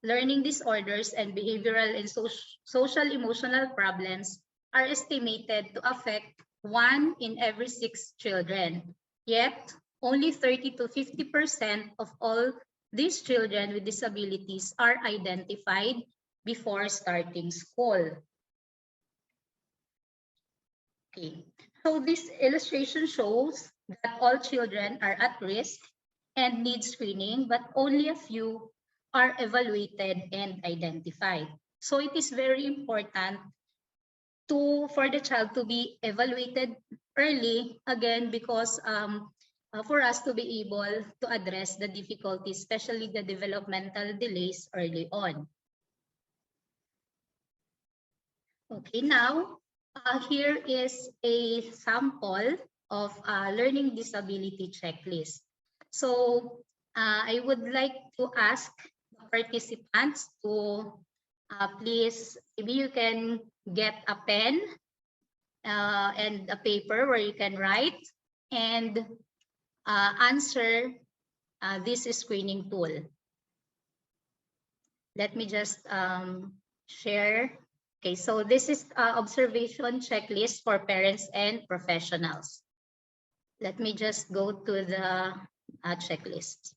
learning disorders, and behavioral and social emotional problems are estimated to affect 1 in every 6 children. Yet, only 30 to 50% of all these children with disabilities are identified before starting school. Okay, so this illustration shows that all children are at risk and need screening, but only a few are evaluated and identified. So it is very important for the child to be evaluated early, again, because for us to be able to address the difficulties, especially the developmental delays early on. Okay, now here is a sample of learning disability checklist. So I would like to ask the participants to please, maybe you can get a pen and a paper where you can write and answer this screening tool. Let me just share. Okay, so this is observation checklist for parents and professionals. Let me just go to the checklist.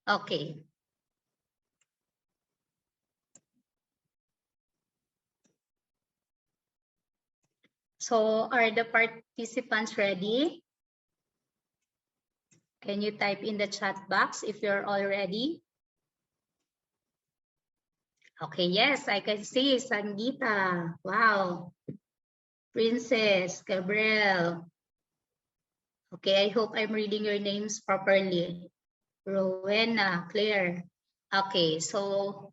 Okay, So are the participants ready? Can you type in the chat box if you're all ready? Okay, yes, I can see Sangeeta. Wow. Princess, Gabriel. Okay, I hope I'm reading your names properly. Rowena, Claire. Okay, so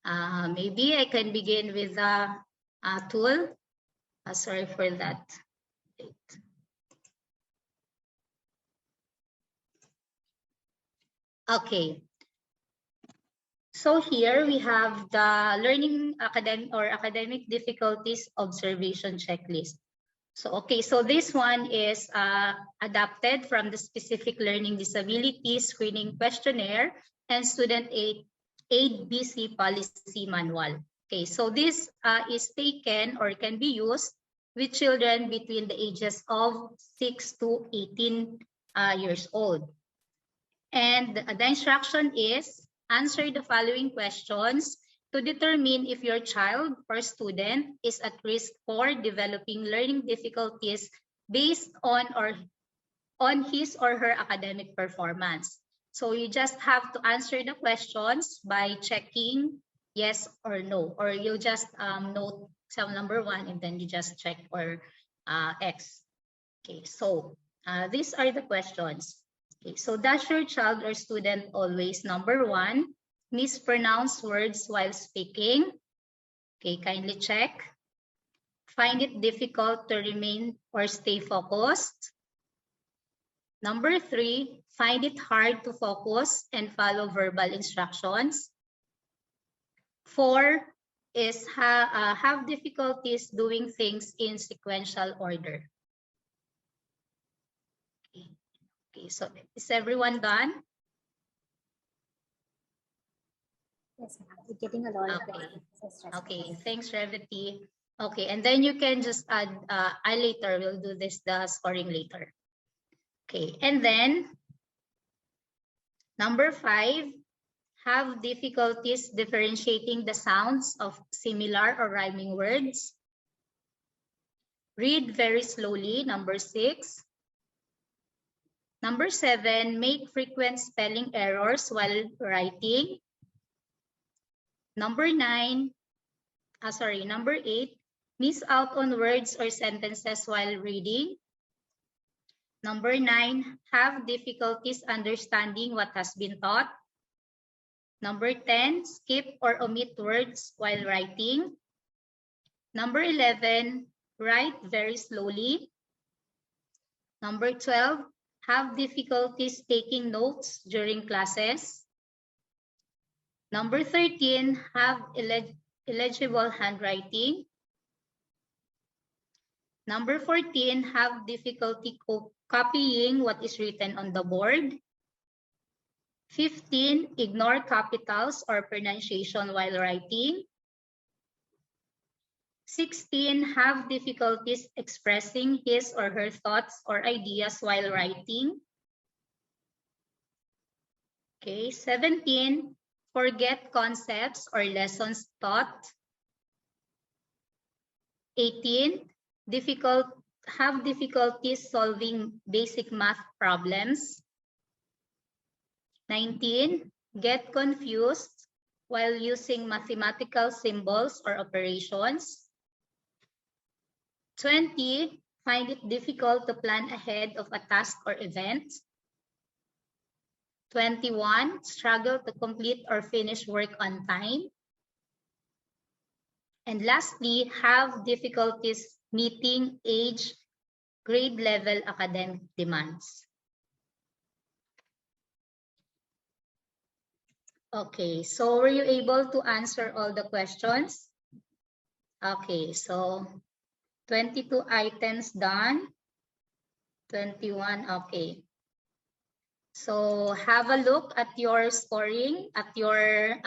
maybe I can begin with the tool. Sorry for that. Okay. So here we have the learning academic difficulties observation checklist. So, okay, so this one is adapted from the specific learning disabilities screening questionnaire and student aid BC policy manual. Okay, so this is taken or can be used with children between the ages of 6 to 18 years old. And the instruction is answer the following questions to determine if your child or student is at risk for developing learning difficulties based on his or her academic performance. So you just have to answer the questions by checking yes or no, or you just note cell number 1 and then you just check or X. Okay, so these are the questions. Okay, so does your child or student always, number 1, mispronounce words while speaking? Okay, kindly check. Find it difficult to remain or stay focused? Number 3, find it hard to focus and follow verbal instructions? 4 is have difficulties doing things in sequential order. Okay, so is everyone done? Yes, ma'am. We're getting a lot of questions. Okay, thanks, Revati. Okay, and then you can just add, I later will do this, the scoring later. Okay, and then number 5, have difficulties differentiating the sounds of similar or rhyming words. Read very slowly, number 6. Number 7, make frequent spelling errors while writing. Number 8, miss out on words or sentences while reading. Number 9, have difficulties understanding what has been taught. Number 10, skip or omit words while writing. Number 11, write very slowly. Number 12, have difficulties taking notes during classes. Number 13, have illegible handwriting. Number 14, have difficulty copying what is written on the board. 15, ignore capitals or pronunciation while writing. 16, have difficulties expressing his or her thoughts or ideas while writing. Okay, 17, forget concepts or lessons taught. 18, have difficulties solving basic math problems. 19, get confused while using mathematical symbols or operations. 20, find it difficult to plan ahead of a task or event. 21, struggle to complete or finish work on time. And lastly, have difficulties meeting age, grade level academic demands. Okay, so were you able to answer all the questions? Okay, so 22 items done. 21, okay. So have a look at your scoring, at your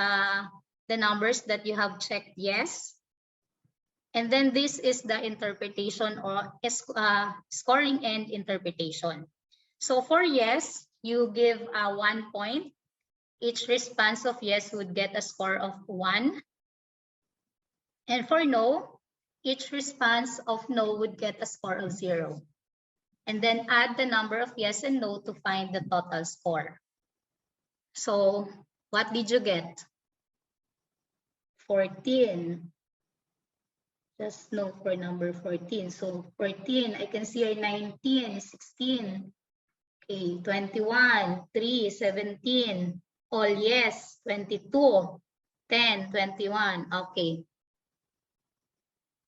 the numbers that you have checked yes. And then this is the interpretation or scoring and interpretation. So for yes, you give 1 point. Each response of yes would get a score of 1. And for no, each response of no would get a score of 0. And then add the number of yes and no to find the total score. So what did you get? 14. Just no for number 14. So 14, I can see here 19, 16, okay, 21, 3, 17, all yes, 22, 10, 21, okay.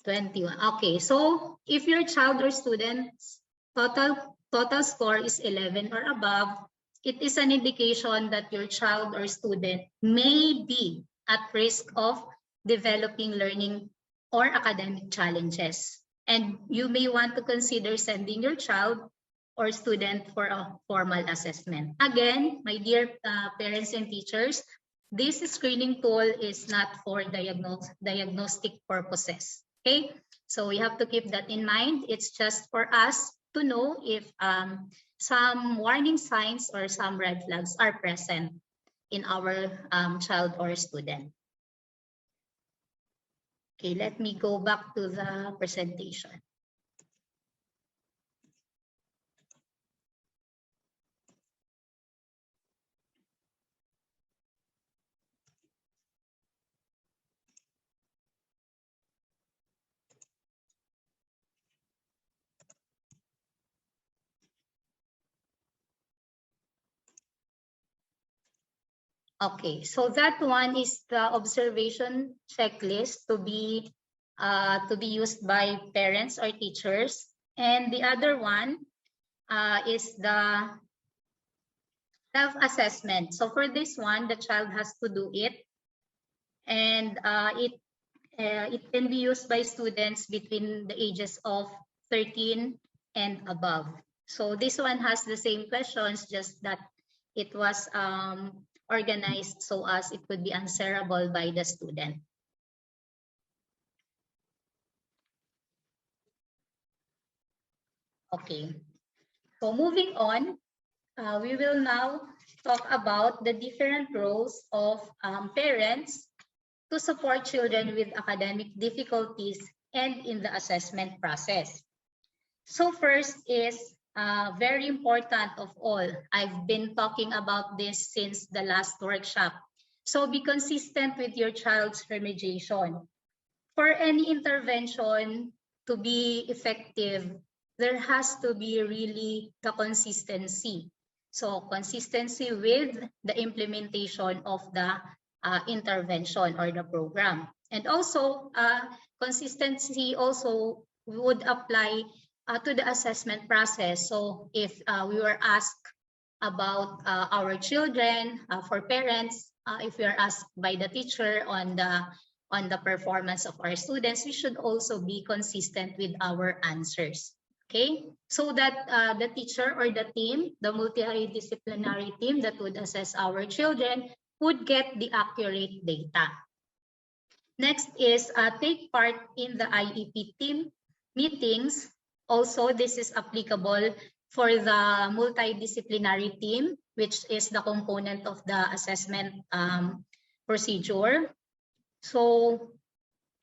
21, okay. So if your child or student's total score is 11 or above, it is an indication that your child or student may be at risk of developing learning or academic challenges. And you may want to consider sending your child or student for a formal assessment. Again, my dear parents and teachers, this screening tool is not for diagnostic purposes. Okay, so we have to keep that in mind. It's just for us to know if some warning signs or some red flags are present in our child or student. Okay, let me go back to the presentation. Okay, so that one is the observation checklist to be used by parents or teachers, and the other one is the self-assessment. So for this one, the child has to do it, and it can be used by students between the ages of 13 and above. So this one has the same questions, just that it was organized so as it could be answerable by the student. Okay, so moving on, we will now talk about the different roles of parents to support children with academic difficulties and in the assessment process. So first is very important of all. I've been talking about this since the last workshop. So be consistent with your child's remediation. For any intervention to be effective, there has to be really the consistency. So consistency with the implementation of the intervention or the program. And also consistency also would apply to the assessment process. So if we were asked about our children, for parents, if we are asked by the teacher on the performance of our students, we should also be consistent with our answers. Okay, so that the teacher or the team, the multidisciplinary team that would assess our children, would get the accurate data. Next is take part in the IEP team meetings. Also, this is applicable for the multidisciplinary team, which is the component of the assessment procedure. So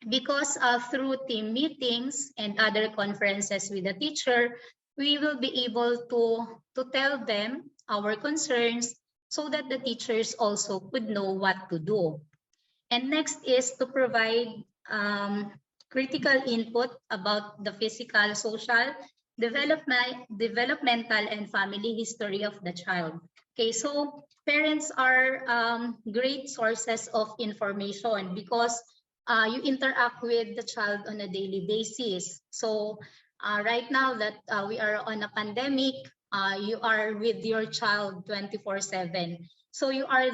because through team meetings and other conferences with the teacher, we will be able to tell them our concerns so that the teachers also could know what to do. And next is to provide critical input about the physical, social, developmental, and family history of the child. Okay, so parents are great sources of information because you interact with the child on a daily basis. So right now that we are on a pandemic, you are with your child 24/7. So you are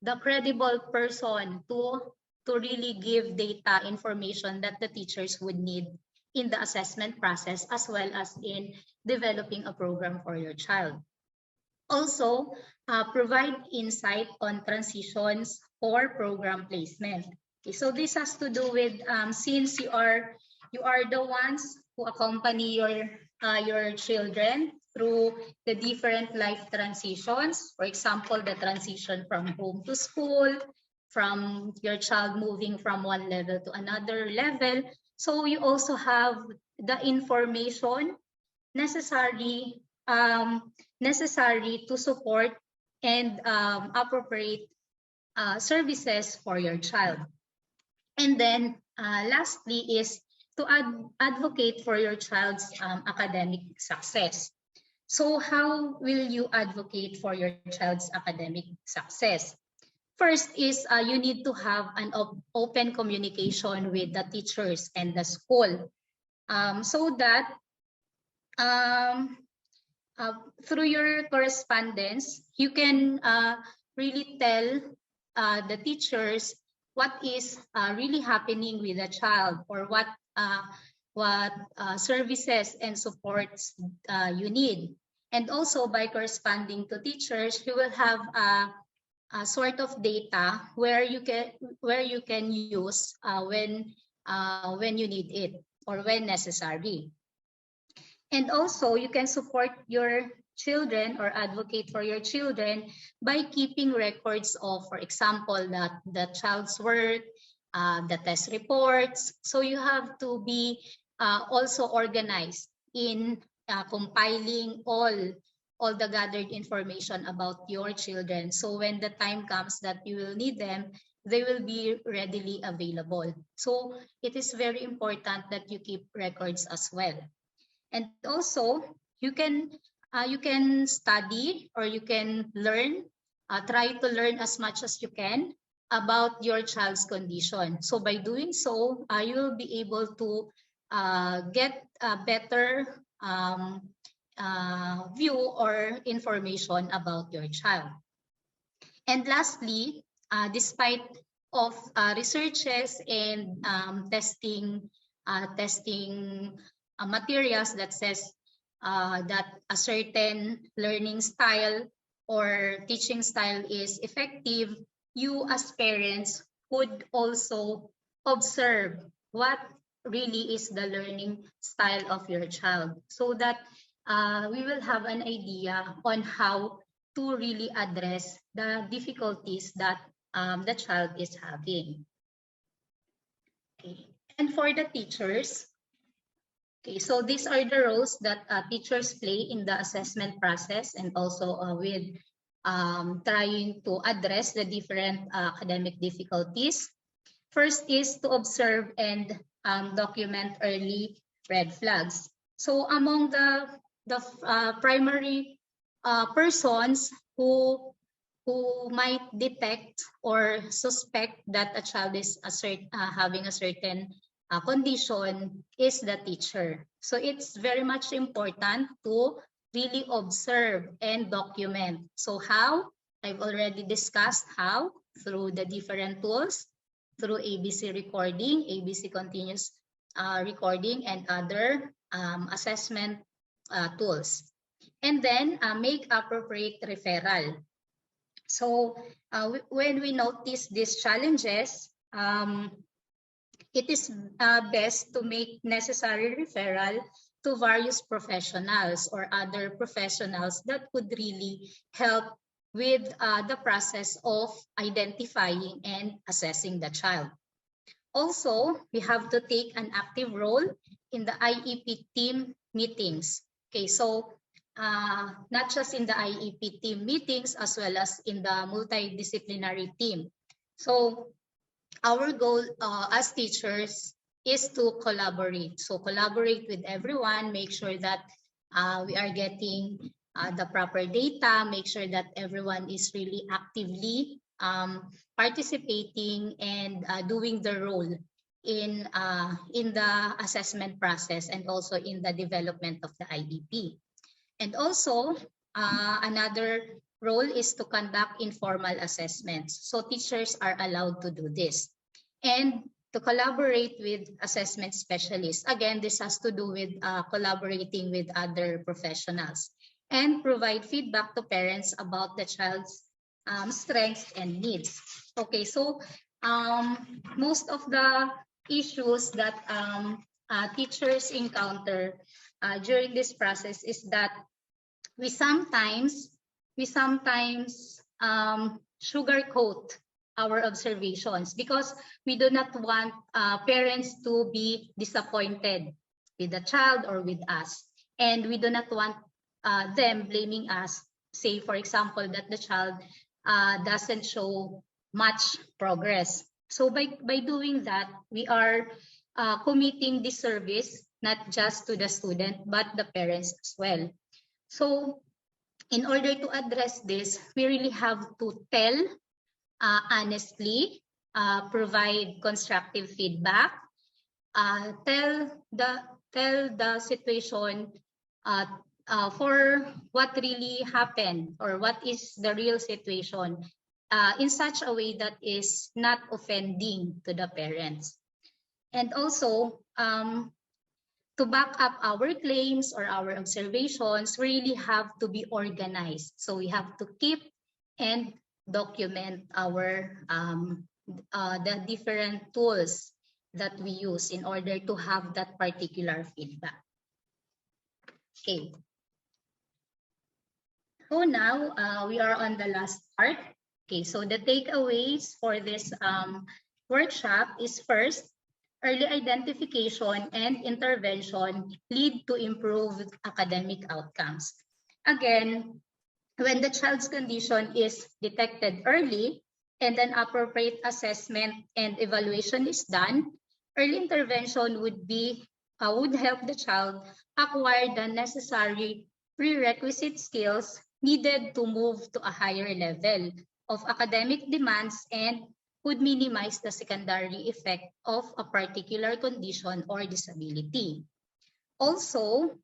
the credible person to really give data information that the teachers would need in the assessment process as well as in developing a program for your child. Also, provide insight on transitions or program placement. Okay, so this has to do with since you are the ones who accompany your children through the different life transitions. For example, the transition from home to school, from your child moving from one level to another level. So you also have the information necessary necessary to support and appropriate services for your child. And then lastly is to advocate for your child's academic success. So how will you advocate for your child's academic success? First is you need to have an open communication with the teachers and the school, so that um, through your correspondence, you can really tell the teachers what is really happening with the child, or what services and supports you need. And also by corresponding to teachers, you will have a sort of data where you can use when you need it or when necessary. And also, you can support your children or advocate for your children by keeping records of, for example, the child's work, the test reports. So you have to be also organized in compiling all the gathered information about your children. So when the time comes that you will need them, they will be readily available. So it is very important that you keep records as well. And also, you can study, or you can learn, try to learn as much as you can about your child's condition. So by doing so, you will be able to get a better view or information about your child. And lastly, despite of researches and testing materials that says that a certain learning style or teaching style is effective, you as parents could also observe what really is the learning style of your child, so that we will have an idea on how to really address the difficulties that the child is having. Okay. And for the teachers, okay, so these are the roles that teachers play in the assessment process, and also with trying to address the different academic difficulties. First is to observe and document early red flags. So among the primary persons who might detect or suspect that a child is having a certain condition is the teacher. So it's very much important to really observe and document. So how? I've already discussed how, through the different tools, through ABC recording, ABC continuous recording, and other assessment tools. And then make appropriate referral. So when we notice these challenges, it is best to make necessary referral to various professionals or other professionals that could really help with the process of identifying and assessing the child. Also, we have to take an active role in the IEP team meetings. Okay, so not just in the IEP team meetings, as well as in the multidisciplinary team. So our goal as teachers is to collaborate. So collaborate with everyone, make sure that we are getting the proper data, make sure that everyone is really actively participating and doing the role in the assessment process, and also in the development of the IEP. And also, another role is to conduct informal assessments. So teachers are allowed to do this. And to collaborate with assessment specialists. Again, this has to do with collaborating with other professionals. And provide feedback to parents about the child's strengths and needs. Okay, so most of the issues that teachers encounter during this process is that we sometimes sugarcoat our observations, because we do not want parents to be disappointed with the child or with us. And we do not want them blaming us, say, for example, that the child doesn't show much progress. So by doing that, we are committing this service not just to the student, but the parents as well. So in order to address this, we really have to tell honestly, provide constructive feedback, tell the situation for what really happened or what is the real situation in such a way that is not offending to the parents. And also, to back up our claims or our observations, we really have to be organized. So we have to keep and document our the different tools that we use in order to have that particular feedback. Okay. So now we are on the last part. Okay, so the takeaways for this workshop is first, early identification and intervention lead to improved academic outcomes. Again, when the child's condition is detected early and an appropriate assessment and evaluation is done, early intervention would help the child acquire the necessary prerequisite skills needed to move to a higher level of academic demands and would minimize the secondary effect of a particular condition or disability. Also,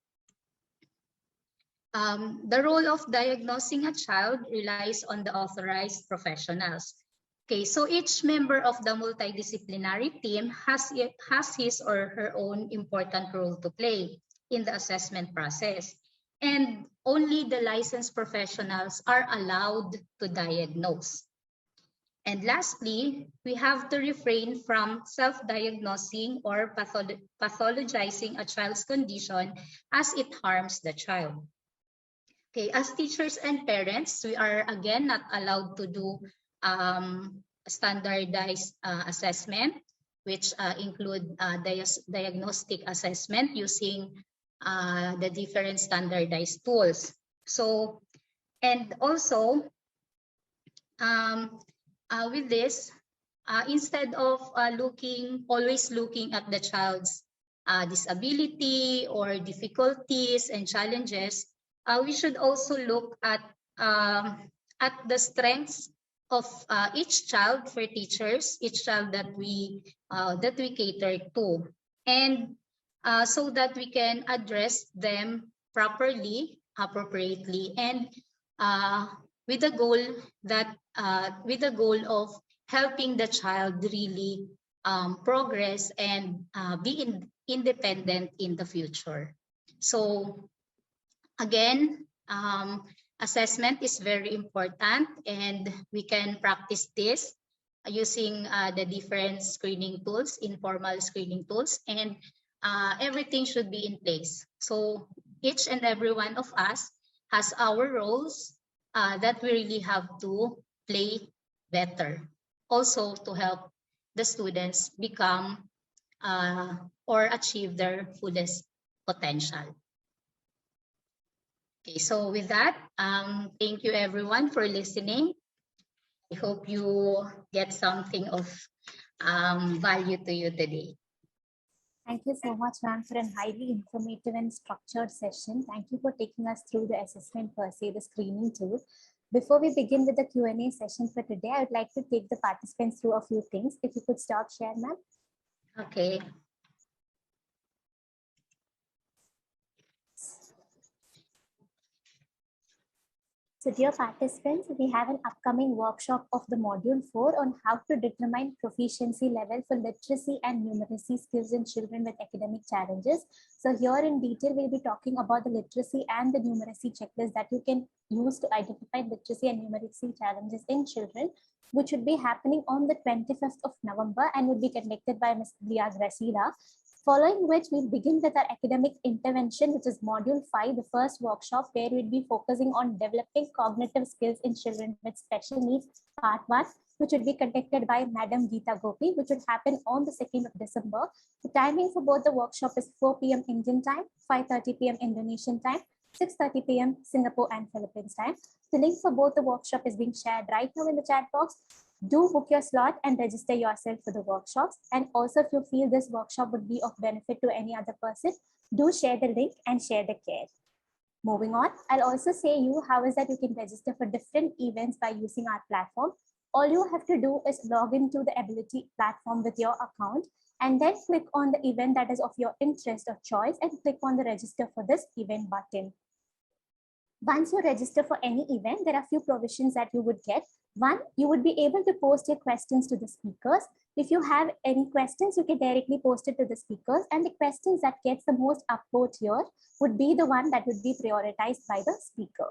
the role of diagnosing a child relies on the authorized professionals. Okay, so each member of the multidisciplinary team has his or her own important role to play in the assessment process. And only the licensed professionals are allowed to diagnose. And lastly, we have to refrain from self-diagnosing or pathologizing a child's condition as it harms the child. Okay, as teachers and parents, we are again not allowed to do standardized assessment, which include diagnostic assessment using the different standardized tools. So, and also with this, instead of always looking at the child's disability or difficulties and challenges, we should also look at the strengths of each child for teachers, each child that we cater to, and so that we can address them properly, appropriately, and with the goal of helping the child really progress and be independent in the future. So again, assessment is very important, and we can practice this using the different screening tools, informal screening tools, and everything should be in place. So each and every one of us has our roles that we really have to play better. Also to help the students become or achieve their fullest potential. Okay, so with that, thank you everyone for listening. I hope you get something of value to you today. Thank you so much, ma'am, for a highly informative and structured session. Thank you for taking us through the assessment per se, the screening tool. Before we begin with the Q&A session for today, I would like to take the participants through a few things. If you could stop share, ma'am. Okay. So dear participants, we have an upcoming workshop of the module 4 on how to determine proficiency level for literacy and numeracy skills in children with academic challenges. So here in detail, we'll be talking about the literacy and the numeracy checklist that you can use to identify literacy and numeracy challenges in children, which would be happening on the 25th of November and would be conducted by Ms. Lea Gracilla. Following which we'll begin with our academic intervention, which is module 5, the first workshop, where we'll be focusing on developing cognitive skills in children with special needs, part 1. which would be conducted by Madam Geeta Gopi, which would happen on the 2nd of December. The timing for both the workshop is 4 p.m. Indian time, 5:30 p.m. Indonesian time, 6:30 p.m. Singapore and Philippines time. The link for both the workshop is being shared right now in the chat box. Do book your slot and register yourself for the workshops. And also, if you feel this workshop would be of benefit to any other person, do share the link and share the care. Moving on, I'll also say you how is that you can register for different events by using our platform. All you have to do is log into the Ability platform with your account and then click on the event that is of your interest or choice and click on the register for this event button. Once you register for any event, there are a few provisions that you would get. One, you would be able to post your questions to the speakers. If you have any questions, you can directly post it to the speakers, and the questions that gets the most upvote here would be the one that would be prioritized by the speaker.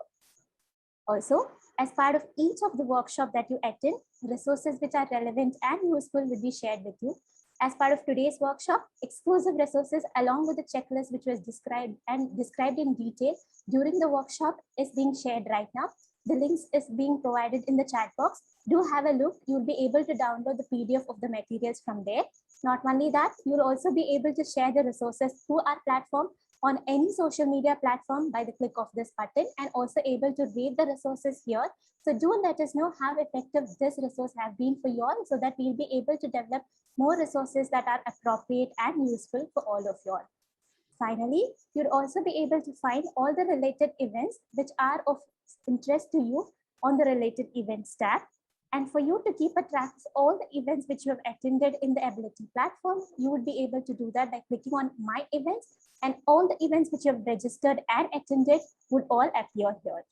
Also, as part of each of the workshop that you attend, resources which are relevant and useful will be shared with you. As part of today's workshop, exclusive resources along with the checklist which was described in detail during the workshop is being shared right now. The links is being provided in the chat box. Do have a look. You'll be able to download the PDF of the materials from there. Not only that, you'll also be able to share the resources through our platform on any social media platform by the click of this button, and also able to rate the resources here. So do let us know how effective this resource have been for you all, so that we'll be able to develop more resources that are appropriate and useful for all of you all. Finally, you'll also be able to find all the related events which are of interest to you on the related events tab. And for you to keep a track of all the events which you have attended in the Ability platform, you would be able to do that by clicking on My Events, and all the events which you have registered and attended would all appear here.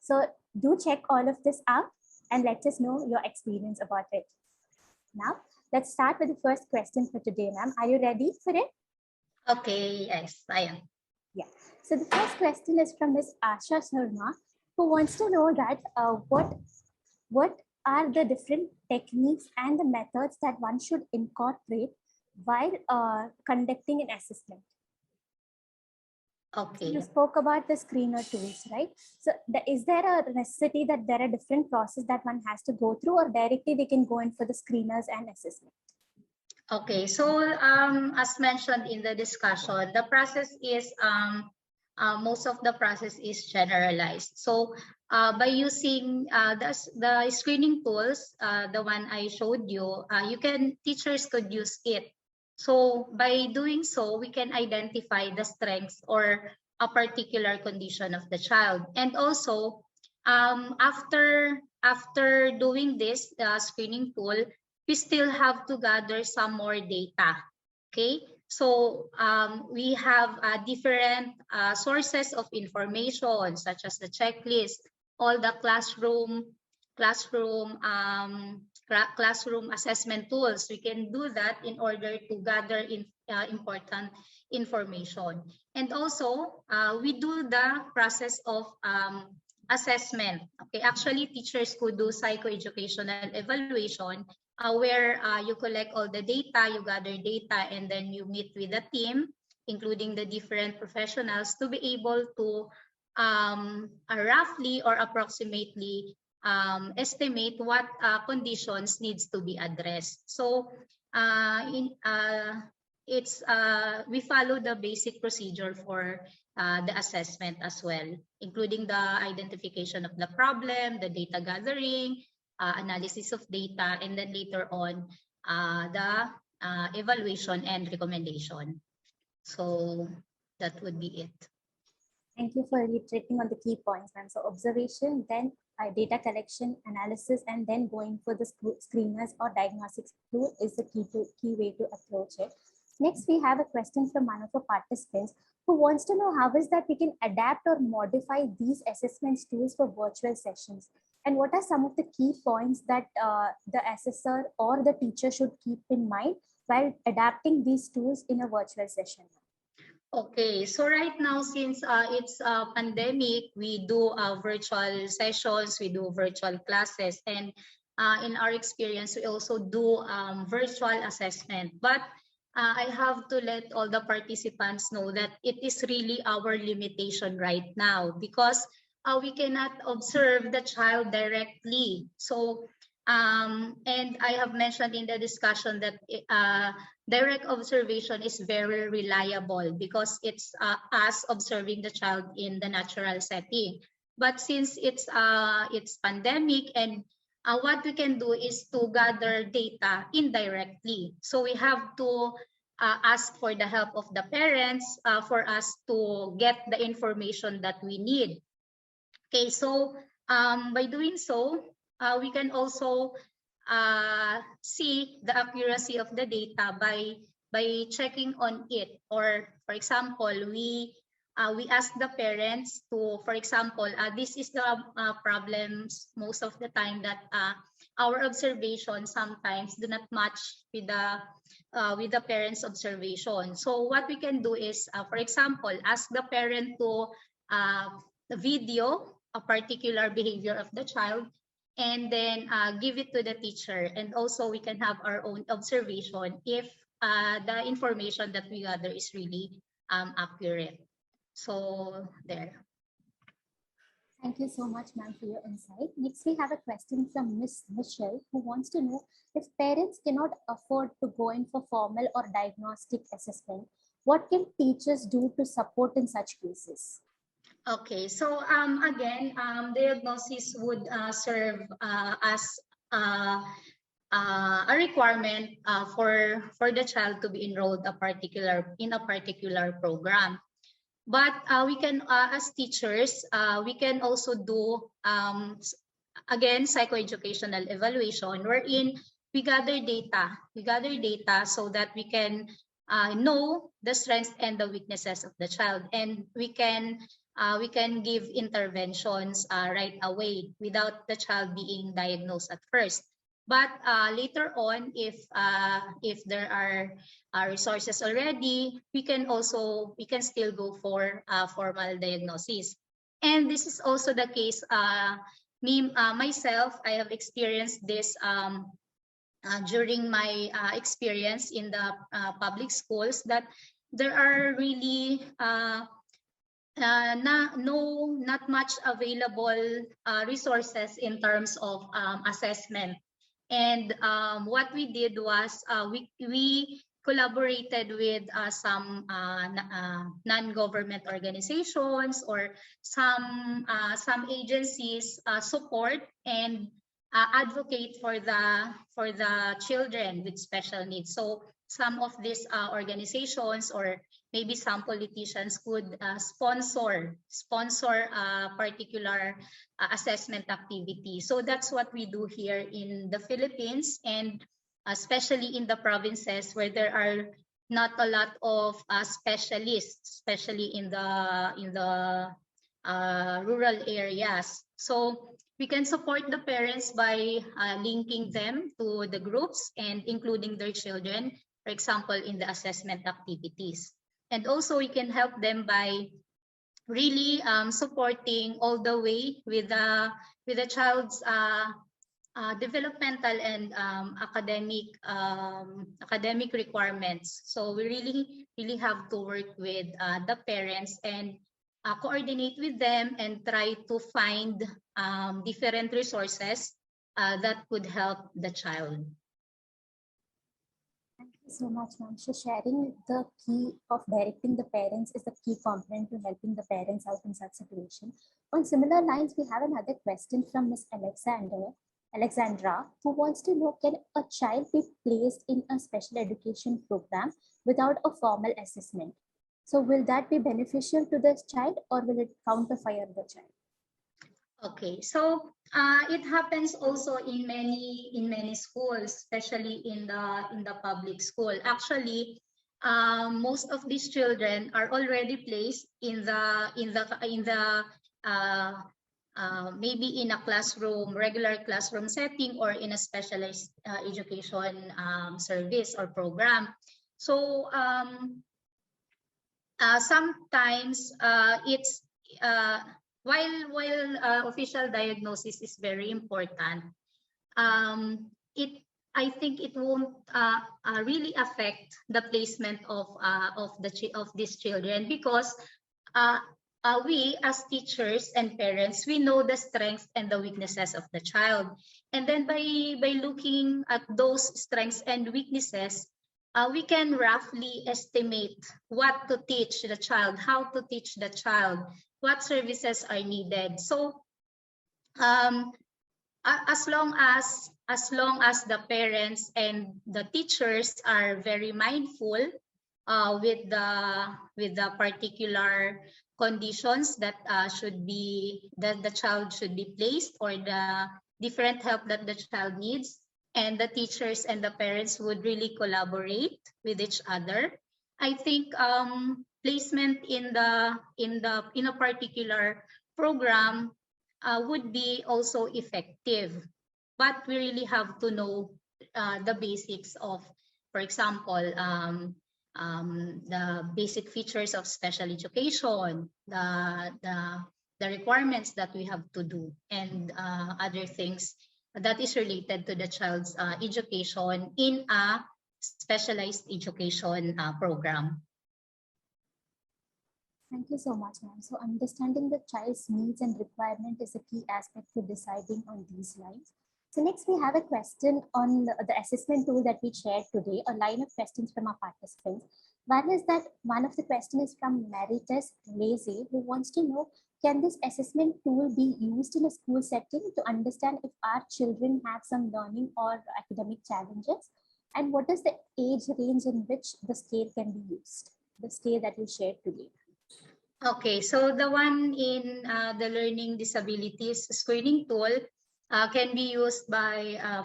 So do check all of this out and let us know your experience about it. Now, let's start with the first question for today, ma'am. Are you ready for it? Okay, yes, I am. Yeah. So the first question is from Ms. Asha Sharma, who wants to know that what are the different techniques and the methods that one should incorporate while conducting an assessment. Okay. So you spoke about the screener tools, right? So is there a necessity that there are different processes that one has to go through, or directly they can go in for the screeners and assessment? Okay, so as mentioned in the discussion, the process is most of the process is generalized. So by using the screening tools, the one I showed you, teachers could use it. So by doing so, we can identify the strengths or a particular condition of the child. And also, after doing this screening tool, we still have to gather some more data. Okay, so we have different sources of information, such as the checklist, all the classroom assessment tools. We can do that in order to gather important information. And also, we do the process of assessment. Okay, actually, teachers could do psychoeducational evaluation, where you collect all the data, you gather data, and then you meet with the team, including the different professionals, to be able to roughly or approximately estimate what conditions needs to be addressed. So we follow the basic procedure for the assessment as well, including the identification of the problem, the data gathering, analysis of data, and then later on the evaluation and recommendation. So that would be it. Thank you for reiterating on the key points, ma'am. So observation, then data collection, analysis, and then going for the screeners or diagnostics tool is the key way to approach it. Next, we have a question from one of our participants who wants to know how is that we can adapt or modify these assessment tools for virtual sessions, and what are some of the key points that the assessor or the teacher should keep in mind while adapting these tools in a virtual session. Okay, so right now, since it's a pandemic, we do virtual sessions, we do virtual classes, and in our experience, we also do virtual assessment. But I have to let all the participants know that it is really our limitation right now, because we cannot observe the child directly. So And I have mentioned in the discussion that direct observation is very reliable because it's us observing the child in the natural setting. But since it's pandemic, and what we can do is to gather data indirectly. So we have to ask for the help of the parents for us to get the information that we need. Okay, so by doing so, we can also see the accuracy of the data by checking on it. Or for example, we ask the parents to, for example, this is the problems most of the time that our observation sometimes do not match with the parents' observation. So what we can do is, for example, ask the parent to video a particular behavior of the child, and then give it to the teacher. And also we can have our own observation if the information that we gather is really accurate. So there. Thank you so much, ma'am, for your insight. Next, we have a question from Miss Michelle, who wants to know, if parents cannot afford to go in for formal or diagnostic assessment, what can teachers do to support in such cases? Okay, so again, diagnosis would serve as a requirement for the child to be enrolled in a particular program. But we can, as teachers, we can also do again psychoeducational evaluation, wherein we gather data so that we can know the strengths and the weaknesses of the child, and we can give interventions right away without the child being diagnosed at first. But later on, if there are resources already, we can still go for formal diagnosis. And this is also the case. Myself, I have experienced this during my experience in the public schools, that there are really not much available resources in terms of assessment. And what we did was we collaborated with some non-government organizations or some agencies support and advocate for the children with special needs. So some of these organizations or maybe some politicians could sponsor a particular assessment activity. So that's what we do here in the Philippines, and especially in the provinces where there are not a lot of specialists, especially in the rural areas. So we can support the parents by linking them to the groups and including their children, for example, in the assessment activities. And also we can help them by really supporting all the way with the child's developmental and academic requirements. So we really have to work with the parents and coordinate with them and try to find different resources that could help the child. Thank you so much, ma'am. So sharing the key of directing the parents is the key component to helping the parents out in such situation. On similar lines, we have another question from Ms. Alexandra, who wants to know, can a child be placed in a special education program without a formal assessment? So will that be beneficial to the child, or will it counterfire the child? Okay, so it happens also in many schools, especially in the public school. Actually, most of these children are already placed in the maybe in a regular classroom setting, or in a specialized education service or program. So sometimes it's while official diagnosis is very important, I think it won't really affect the placement of these children, because we as teachers and parents, we know the strengths and the weaknesses of the child. And then by looking at those strengths and weaknesses, we can roughly estimate what to teach the child, how to teach the child, what services are needed. So as long as the parents and the teachers are very mindful with the particular conditions that the child should be placed, or the different help that the child needs, and the teachers and the parents would really collaborate with each other, I think placement in a particular program would be also effective. But we really have to know the basics of, for example, the basic features of special education, the requirements that we have to do, and other things that is related to the child's education in a specialized education program. Thank you so much, ma'am. So understanding the child's needs and requirement is a key aspect to deciding on these lines. So next we have a question on the assessment tool that we shared today, a line of questions from our participants. One of the questions is from Maritus Lazy, who wants to know, can this assessment tool be used in a school setting to understand if our children have some learning or academic challenges? And what is the age range in which the scale can be used? The scale that we shared today. Okay, so the one in the learning disabilities screening tool can be used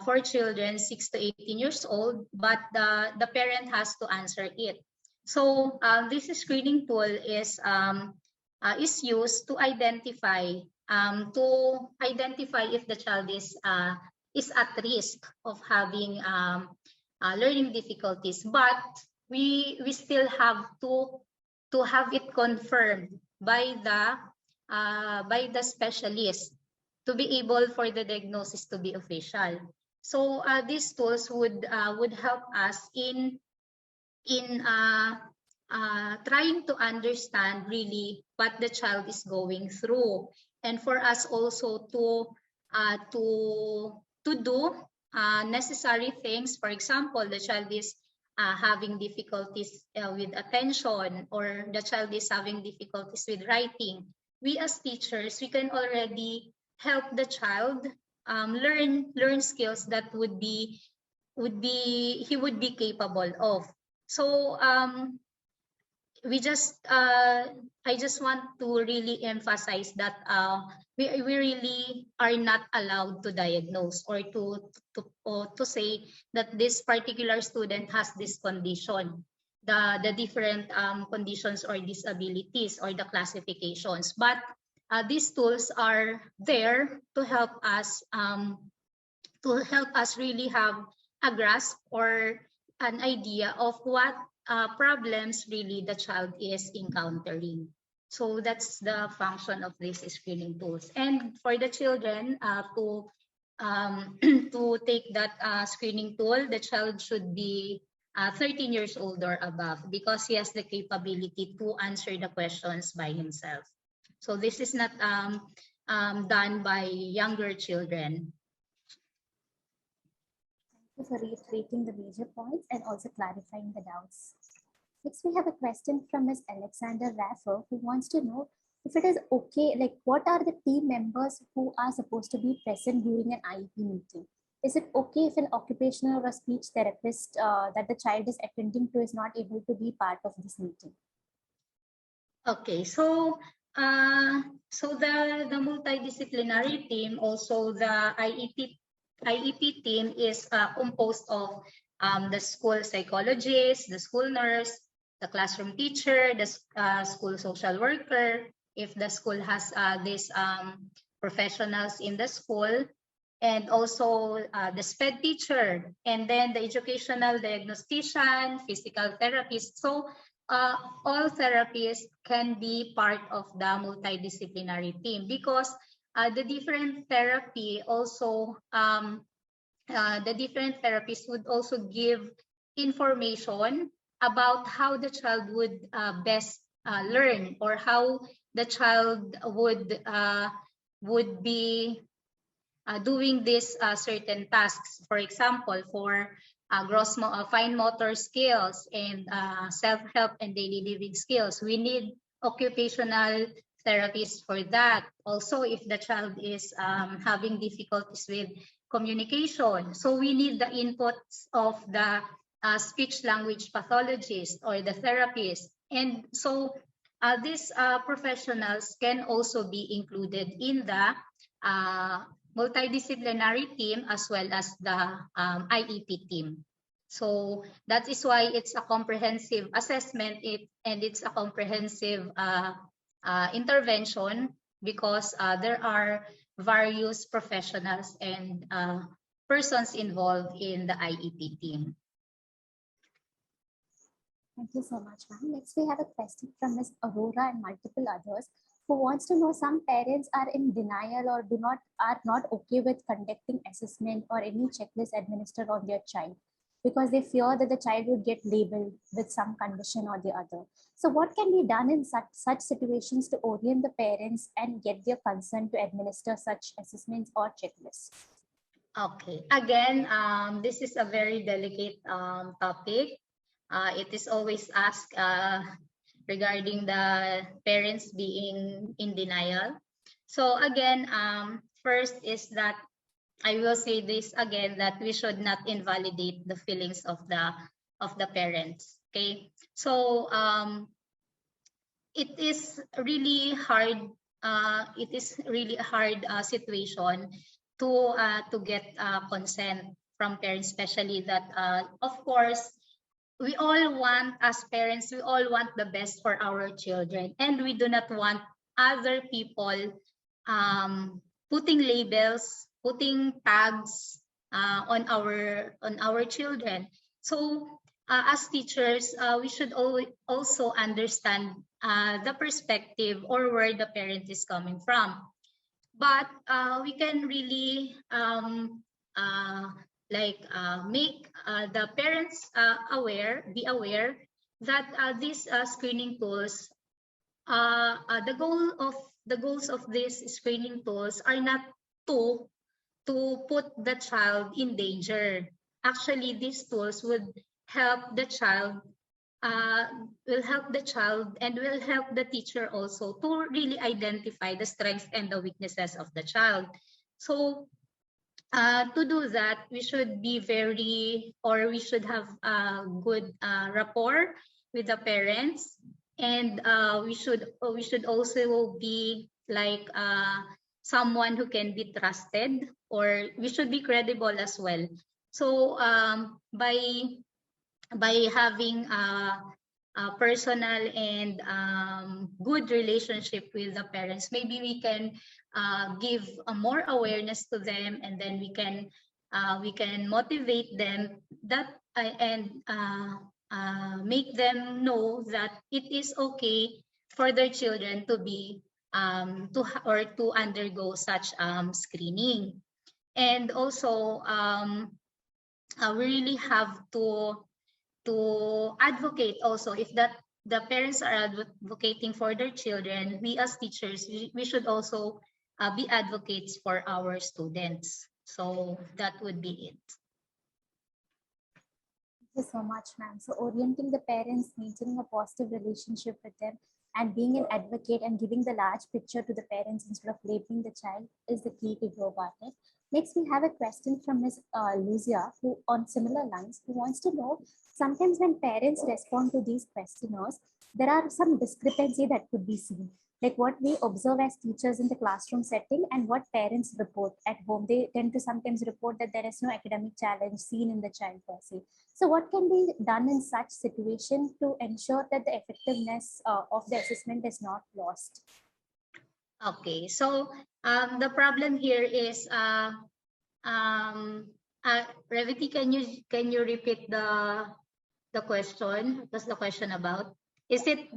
for children 6 to 18 years old, but the parent has to answer it. So this screening tool is used to identify if the child is at risk of having learning difficulties, but we still have to have it confirmed by the specialist to be able for the diagnosis to be official. So these tools would help us in trying to understand really what the child is going through, and for us also to do necessary things. For example, the child is having difficulties with attention, or the child is having difficulties with writing. We as teachers, we can already help the child learn skills that he would be capable of. So I just want to really emphasize that we really are not allowed to diagnose or to say that this particular student has this condition, the different conditions or disabilities or the classifications. But these tools are there to help us really have a grasp or an idea of what problems really the child is encountering. So that's the function of these screening tools. And for the children to take that screening tool, the child should be 13 years old or above, because he has the capability to answer the questions by himself. So this is not done by younger children. Thank you for reiterating the major points and also clarifying the doubts. Next, we have a question from Ms. Alexander Raffer, who wants to know if it is okay, like what are the team members who are supposed to be present during an IEP meeting? Is it okay if an occupational or a speech therapist that the child is attending to is not able to be part of this meeting? Okay, so the multidisciplinary team, also the IEP team, is composed of the school psychologist, the school nurse, the classroom teacher, the school social worker, if the school has these professionals in the school, and also the SPED teacher, and then the educational diagnostician, physical therapist. So all therapists can be part of the multidisciplinary team, because the different therapy also the different therapists would also give information about how the child would best learn, or how the child would be doing these certain tasks. For example, for fine motor skills and self-help and daily living skills, we need occupational therapists for that. Also, if the child is having difficulties with communication, so we need the inputs of the speech language pathologist or the therapist. And so these professionals can also be included in the multidisciplinary team as well as the IEP team. So that is why it's a comprehensive assessment and it's a comprehensive intervention, because there are various professionals and persons involved in the IEP team. Thank you so much, ma'am. Next, we have a question from Ms. Aurora and multiple others who wants to know some parents are in denial or are not okay with conducting assessment or any checklist administered on their child because they fear that the child would get labeled with some condition or the other. So what can be done in such situations to orient the parents and get their consent to administer such assessments or checklists? Okay, again, this is a very delicate topic. It is always asked regarding the parents being in denial. So again, first is that I will say this again, that we should not invalidate the feelings of the parents. Okay, so it is really hard. It is really a hard situation to get consent from parents, especially that of course we all want, as parents, we all want the best for our children, and we do not want other people putting labels, putting tags on our children. So as teachers, we should also understand the perspective or where the parent is coming from. But we can really make the parents be aware that these screening tools, the goals of these screening tools are not to put the child in danger. Actually, these tools would help the child, and will help the teacher also to really identify the strengths and the weaknesses of the child. So to do that, we should be we should have a good rapport with the parents, and we should also be like someone who can be trusted, or we should be credible as well. So by having a personal and good relationship with the parents, maybe we can give more awareness to them, and then we can motivate them that and make them know that it is okay for their children to be to undergo such screening. And also we really have to advocate also, if that the parents are advocating for their children, we as teachers, we should also be advocates for our students. So that would be it. Thank you so much, ma'am. So orienting the parents, maintaining a positive relationship with them, and being an advocate and giving the large picture to the parents instead of labeling the child is the key to go about it. Next, we have a question from Ms. Lucia, who on similar lines, who wants to know, sometimes when parents respond to these questionnaires, there are some discrepancy that could be seen, like what we observe as teachers in the classroom setting and what parents report at home. They tend to sometimes report that there is no academic challenge seen in the child per se. So what can be done in such situation to ensure that the effectiveness of the assessment is not lost? Okay, so the problem here is Revati, can you repeat the question? What was the question about? Is it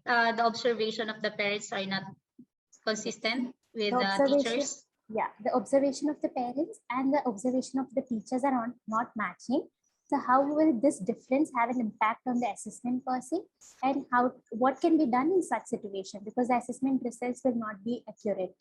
the observation of the parents are not consistent with the teachers? Yeah, the observation of the parents and the observation of the teachers are not matching. So how will this difference have an impact on the assessment per se, and what can be done in such situation, because the assessment results will not be accurate?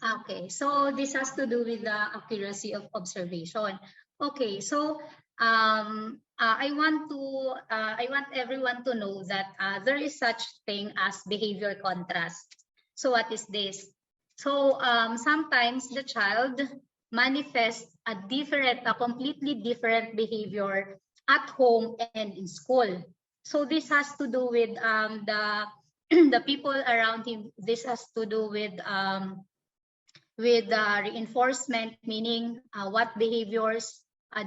Okay, so this has to do with the accuracy of observation. Okay, so I want everyone to know that there is such thing as behavior contrast. So what is this? So sometimes the child manifests a completely different behavior at home and in school. So this has to do with the the people around him. This has to do with reinforcement, meaning what behaviors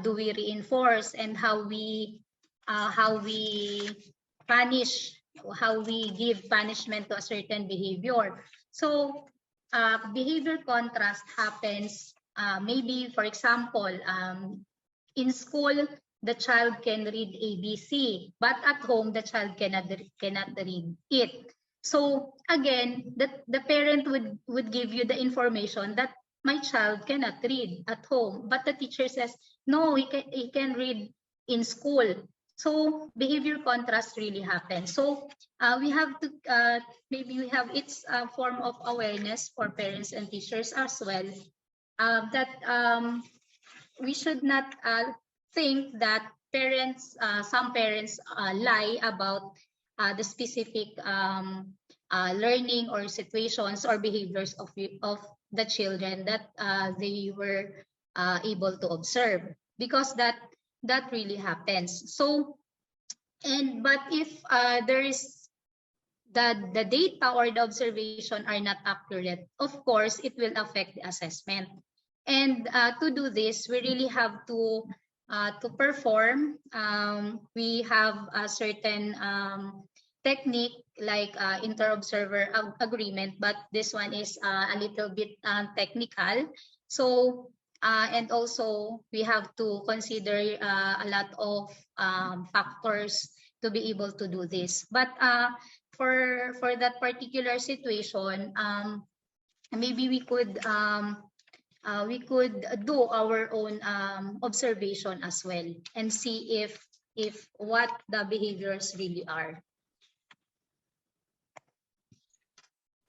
do we reinforce, and how we punish, how we give punishment to a certain behavior. So behavior contrast happens maybe, for example, in school the child can read ABC, but at home the child cannot read it. So again, the parent would give you the information that my child cannot read at home, but the teacher says, no, he can read in school. So behavior contrast really happens. So we have to, maybe we have its form of awareness for parents and teachers as well, that we should not think that parents, some parents lie about the specific learning or situations or behaviors of the children that they were able to observe, because that really happens. So, but if there is the data or the observation are not accurate, of course it will affect the assessment. And to do this, we really have to perform. We have a certain technique like inter-observer agreement, but this one is a little bit technical. So and also we have to consider a lot of factors to be able to do this. But for that particular situation, maybe we could do our own observation as well and see if what the behaviors really are.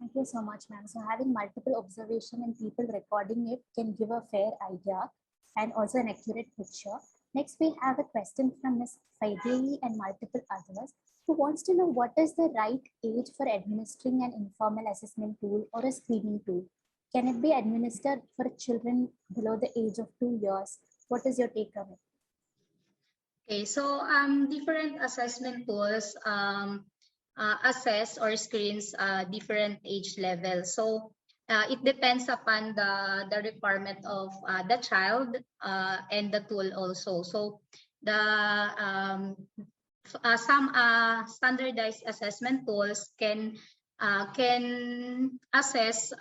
Thank you so much, ma'am. So having multiple observation and people recording it can give a fair idea and also an accurate picture. Next, we have a question from Ms. Faidehi and multiple others who wants to know what is the right age for administering an informal assessment tool or a screening tool. Can it be administered for children below the age of 2 years? What is your take on it? Okay, so different assessment tools assess or screens different age levels. So it depends upon the requirement of the child and the tool also. So the some standardized assessment tools can assess,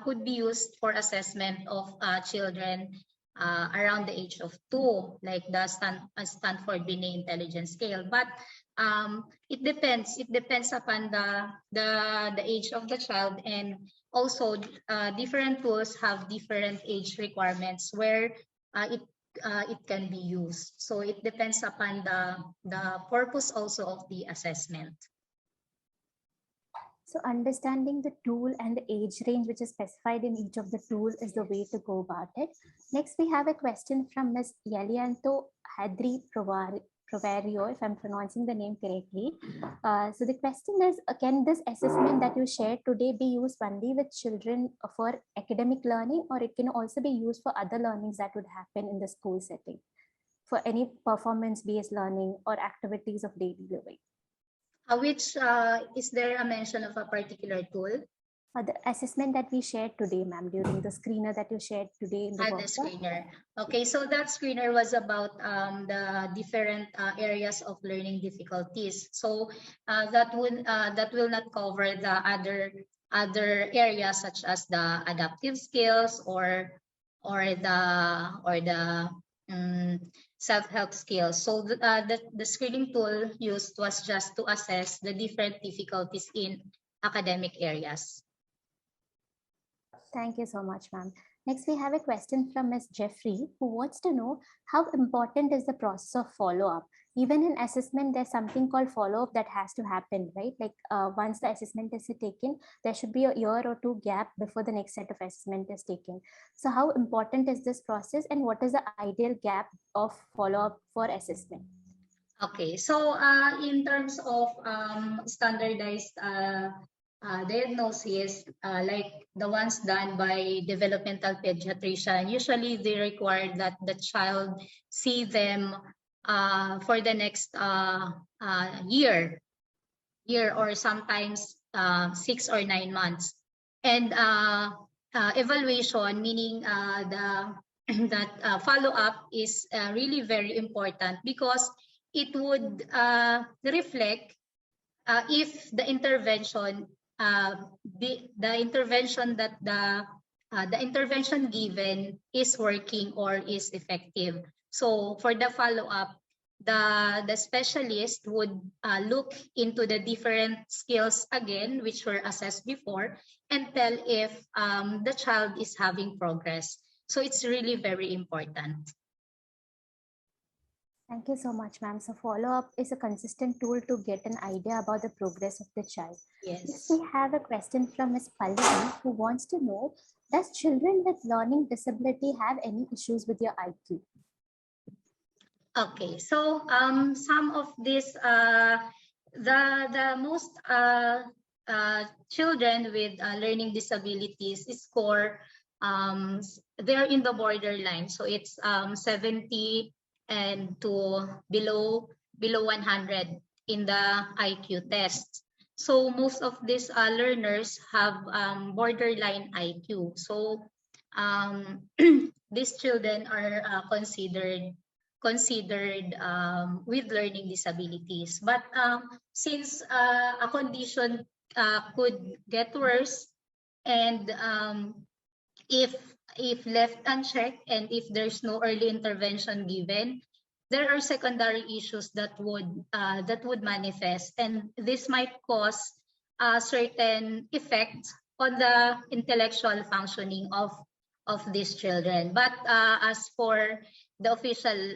could be used for assessment of children around the age of 2, like the Stanford Binet Intelligence Scale. But it depends upon the age of the child, and also different tools have different age requirements where it can be used. So it depends upon the purpose also of the assessment. So understanding the tool and the age range which is specified in each of the tool is the way to go about it. Next, we have a question from Ms. Yalianto Hadri Provario, if I'm pronouncing the name correctly. So the question is, can this assessment that you shared today be used only with children for academic learning, or it can also be used for other learnings that would happen in the school setting, for any performance-based learning or activities of daily living? Which is there a mention of a particular tool? The assessment that we shared today, ma'am, during the screener that you shared today in the workshop. The screener. Okay, so that screener was about the different areas of learning difficulties. So that will not cover the other areas such as the adaptive skills or the self-help skills. So the screening tool used was just to assess the different difficulties in academic areas. Thank you so much, ma'am. Next, we have a question from Ms. Jeffrey, who wants to know how important is the process of follow-up. Even in assessment, there's something called follow-up that has to happen, right? Like once the assessment is taken, there should be a year or two gap before the next set of assessment is taken. So how important is this process, and what is the ideal gap of follow-up for assessment? Okay, so in terms of standardized diagnosis, like the ones done by developmental pediatrician, usually they require that the child see them for the next year or sometimes 6 or 9 months. And evaluation, meaning that follow-up is really very important, because it would reflect if the intervention the intervention given is working or is effective. So for the follow-up, the specialist would look into the different skills again, which were assessed before, and tell if the child is having progress. So it's really very important. Thank you so much, ma'am. So follow-up is a consistent tool to get an idea about the progress of the child. Yes. Next, we have a question from Ms. Pallavi, who wants to know, does children with learning disability have any issues with your IQ? Okay, so some of these, the most children with learning disabilities score, they're in the borderline. So it's 70 and to below 100 in the IQ test. So most of these learners have borderline IQ. So these children are considered with learning disabilities. But since a condition could get worse, and if left unchecked and if there's no early intervention given, there are secondary issues that would manifest, and this might cause a certain effect on the intellectual functioning of these children. But as for the official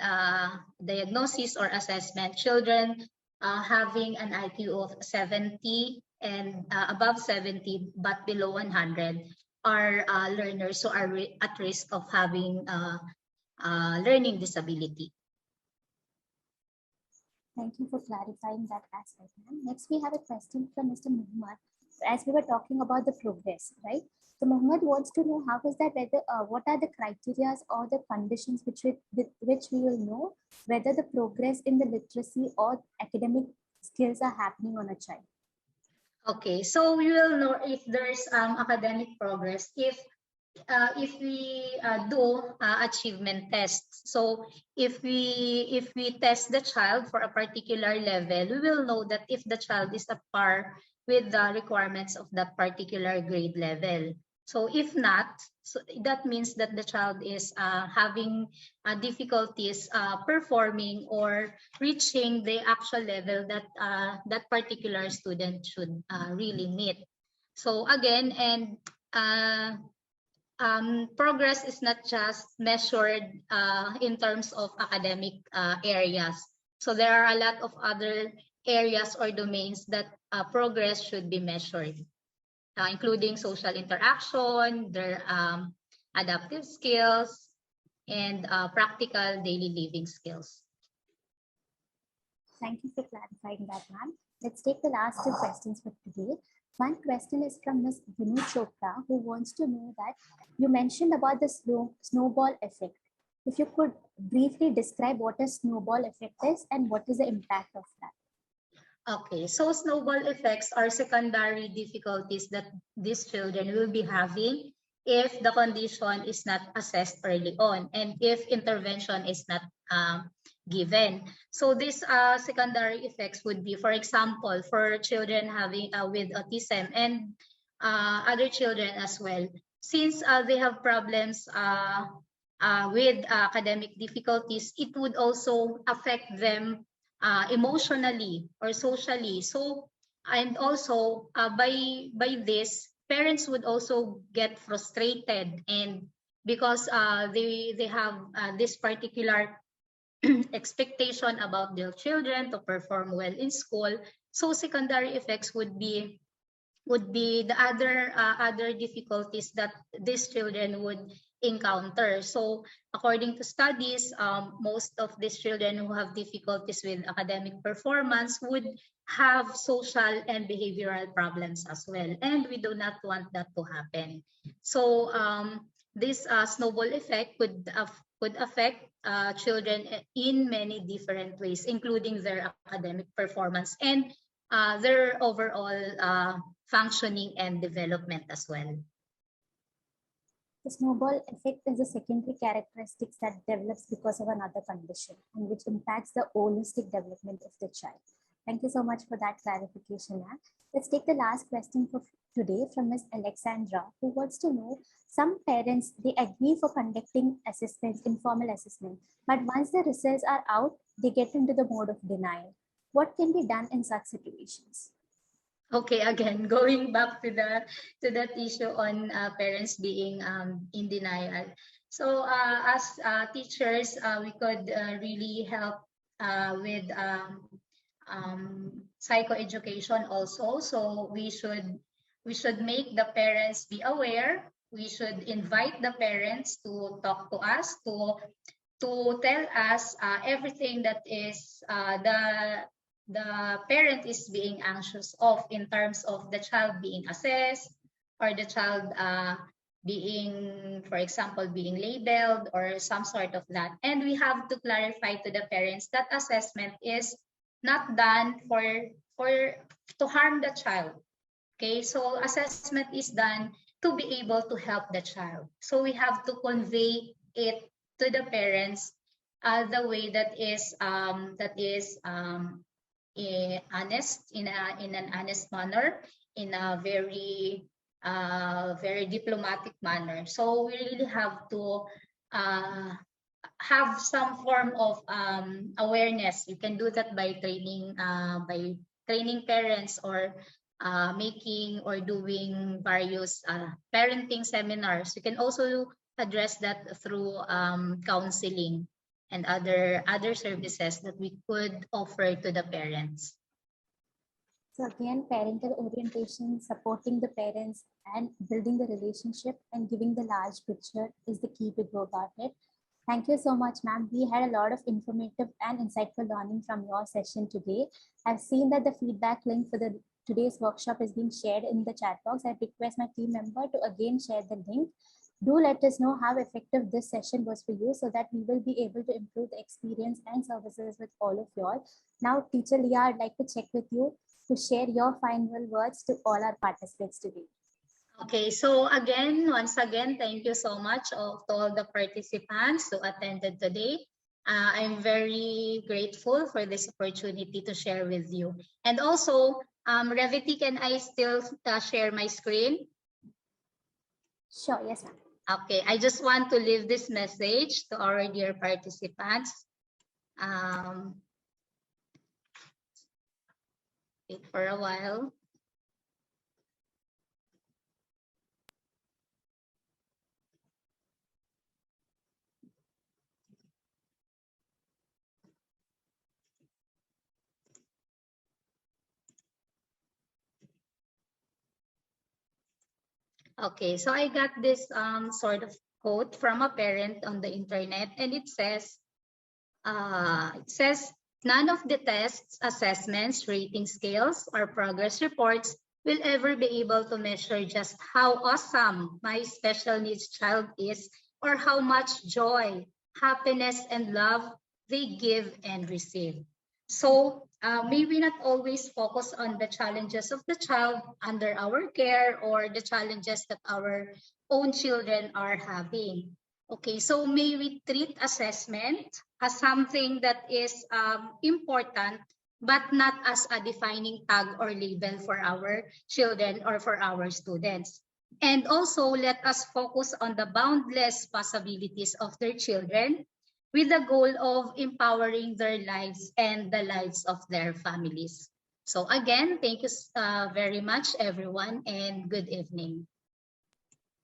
diagnosis or assessment, children having an IQ of 70 and above 70 but below 100 are learners who are at risk of having learning disability. Thank you for clarifying that aspect, ma'am. Next, we have a question from Mr. Muhammad. As we were talking about the progress, right? So Muhammad wants to know how is that whether what are the criteria or the conditions with which we will know whether the progress in the literacy or academic skills are happening on a child. Okay, so we will know if there's academic progress if we do achievement tests. So if we test the child for a particular level, we will know that if the child is at par with the requirements of that particular grade level. So if not, so that means that the child is having difficulties performing or reaching the actual level that that particular student should really meet. So again, and progress is not just measured in terms of academic areas. So there are a lot of other areas or domains that progress should be measured, including social interaction, their adaptive skills, and practical daily living skills. Thank you for clarifying that, ma'am. Let's take the last two questions for today. One question is from Ms. Vinu Chopra, who wants to know that you mentioned about the snowball effect. If you could briefly describe what a snowball effect is and what is the impact of that. Okay, so snowball effects are secondary difficulties that these children will be having if the condition is not assessed early on and if intervention is not given. So these secondary effects would be, for example, for children having with autism and other children as well. Since they have problems with academic difficulties, it would also affect them emotionally or socially. So, and also by this, parents would also get frustrated and because they have this particular expectation about their children to perform well in school. So secondary effects would be the other difficulties that these children would encounter. So according to studies, most of these children who have difficulties with academic performance would have social and behavioral problems as well, and we do not want that to happen. So this snowball effect could affect children in many different ways, including their academic performance and their overall functioning and development as well. The snowball effect is a secondary characteristic that develops because of another condition and which impacts the holistic development of the child. Thank you so much for that clarification, Anne. Let's take the last question for today from Ms. Alexandra, who wants to know, some parents, they agree for conducting assessments, informal assessment, but once the results are out, they get into the mode of denial. What can be done in such situations? Okay, again, going back to that issue on parents being in denial. So as teachers, we could really help with psychoeducation also. So we should make the parents be aware. We should invite the parents to talk to us, to tell us everything that is the parent is being anxious of in terms of the child being assessed, or the child being, for example, being labeled or some sort of that. And we have to clarify to the parents that assessment is not done to harm the child. Okay, so assessment is done to be able to help the child. So we have to convey it to the parents the way that is honest, in an honest manner, in a very diplomatic manner. So we really have to have some form of awareness. You can do that by training parents, or making or doing various parenting seminars. You can also address that through counseling and other services that we could offer to the parents. So again, parental orientation, supporting the parents and building the relationship and giving the large picture is the key to go about it. Thank you so much, ma'am. We had a lot of informative and insightful learning from your session today. I've seen that the feedback link for today's workshop is being shared in the chat box. I request my team member to again share the link. Do let us know how effective this session was for you, so that we will be able to improve the experience and services with all of you all. Now, Teacher Lea, I'd like to check with you to share your final words to all our participants today. Okay, so once again, thank you so much to all the participants who attended today. I'm very grateful for this opportunity to share with you. And also, Revity, can I still share my screen? Sure, yes, ma'am. Okay, I just want to leave this message to our dear participants. Wait for a while. Okay, so I got this sort of quote from a parent on the internet, and it says, none of the tests, assessments, rating scales, or progress reports will ever be able to measure just how awesome my special needs child is, or how much joy, happiness, and love they give and receive. So may we not always focus on the challenges of the child under our care, or the challenges that our own children are having. Okay, so may we treat assessment as something that is important, but not as a defining tag or label for our children or for our students. And also, let us focus on the boundless possibilities of their children, with the goal of empowering their lives and the lives of their families. So again, thank you very much, everyone, and good evening.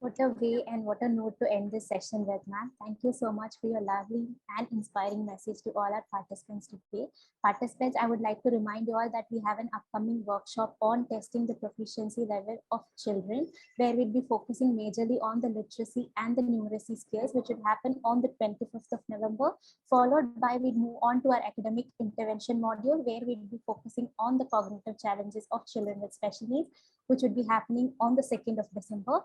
What a way and what a note to end this session with, ma'am. Thank you so much for your lovely and inspiring message to all our participants today. Participants, I would like to remind you all that we have an upcoming workshop on testing the proficiency level of children, where we'll be focusing majorly on the literacy and the numeracy skills, which would happen on the 25th of November, followed by we move on to our academic intervention module, where we'll be focusing on the cognitive challenges of children with special needs, which would be happening on the 2nd of December.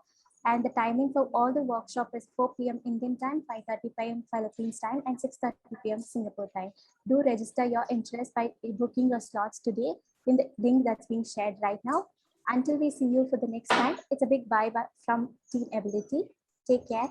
And the timing for all the workshop is 4 p.m. Indian time, 5:30 p.m. Philippines time, and 6:30 p.m. Singapore time. Do register your interest by booking your slots today in the link that's being shared right now. Until we see you for the next time, it's a big bye from Team Ability. Take care.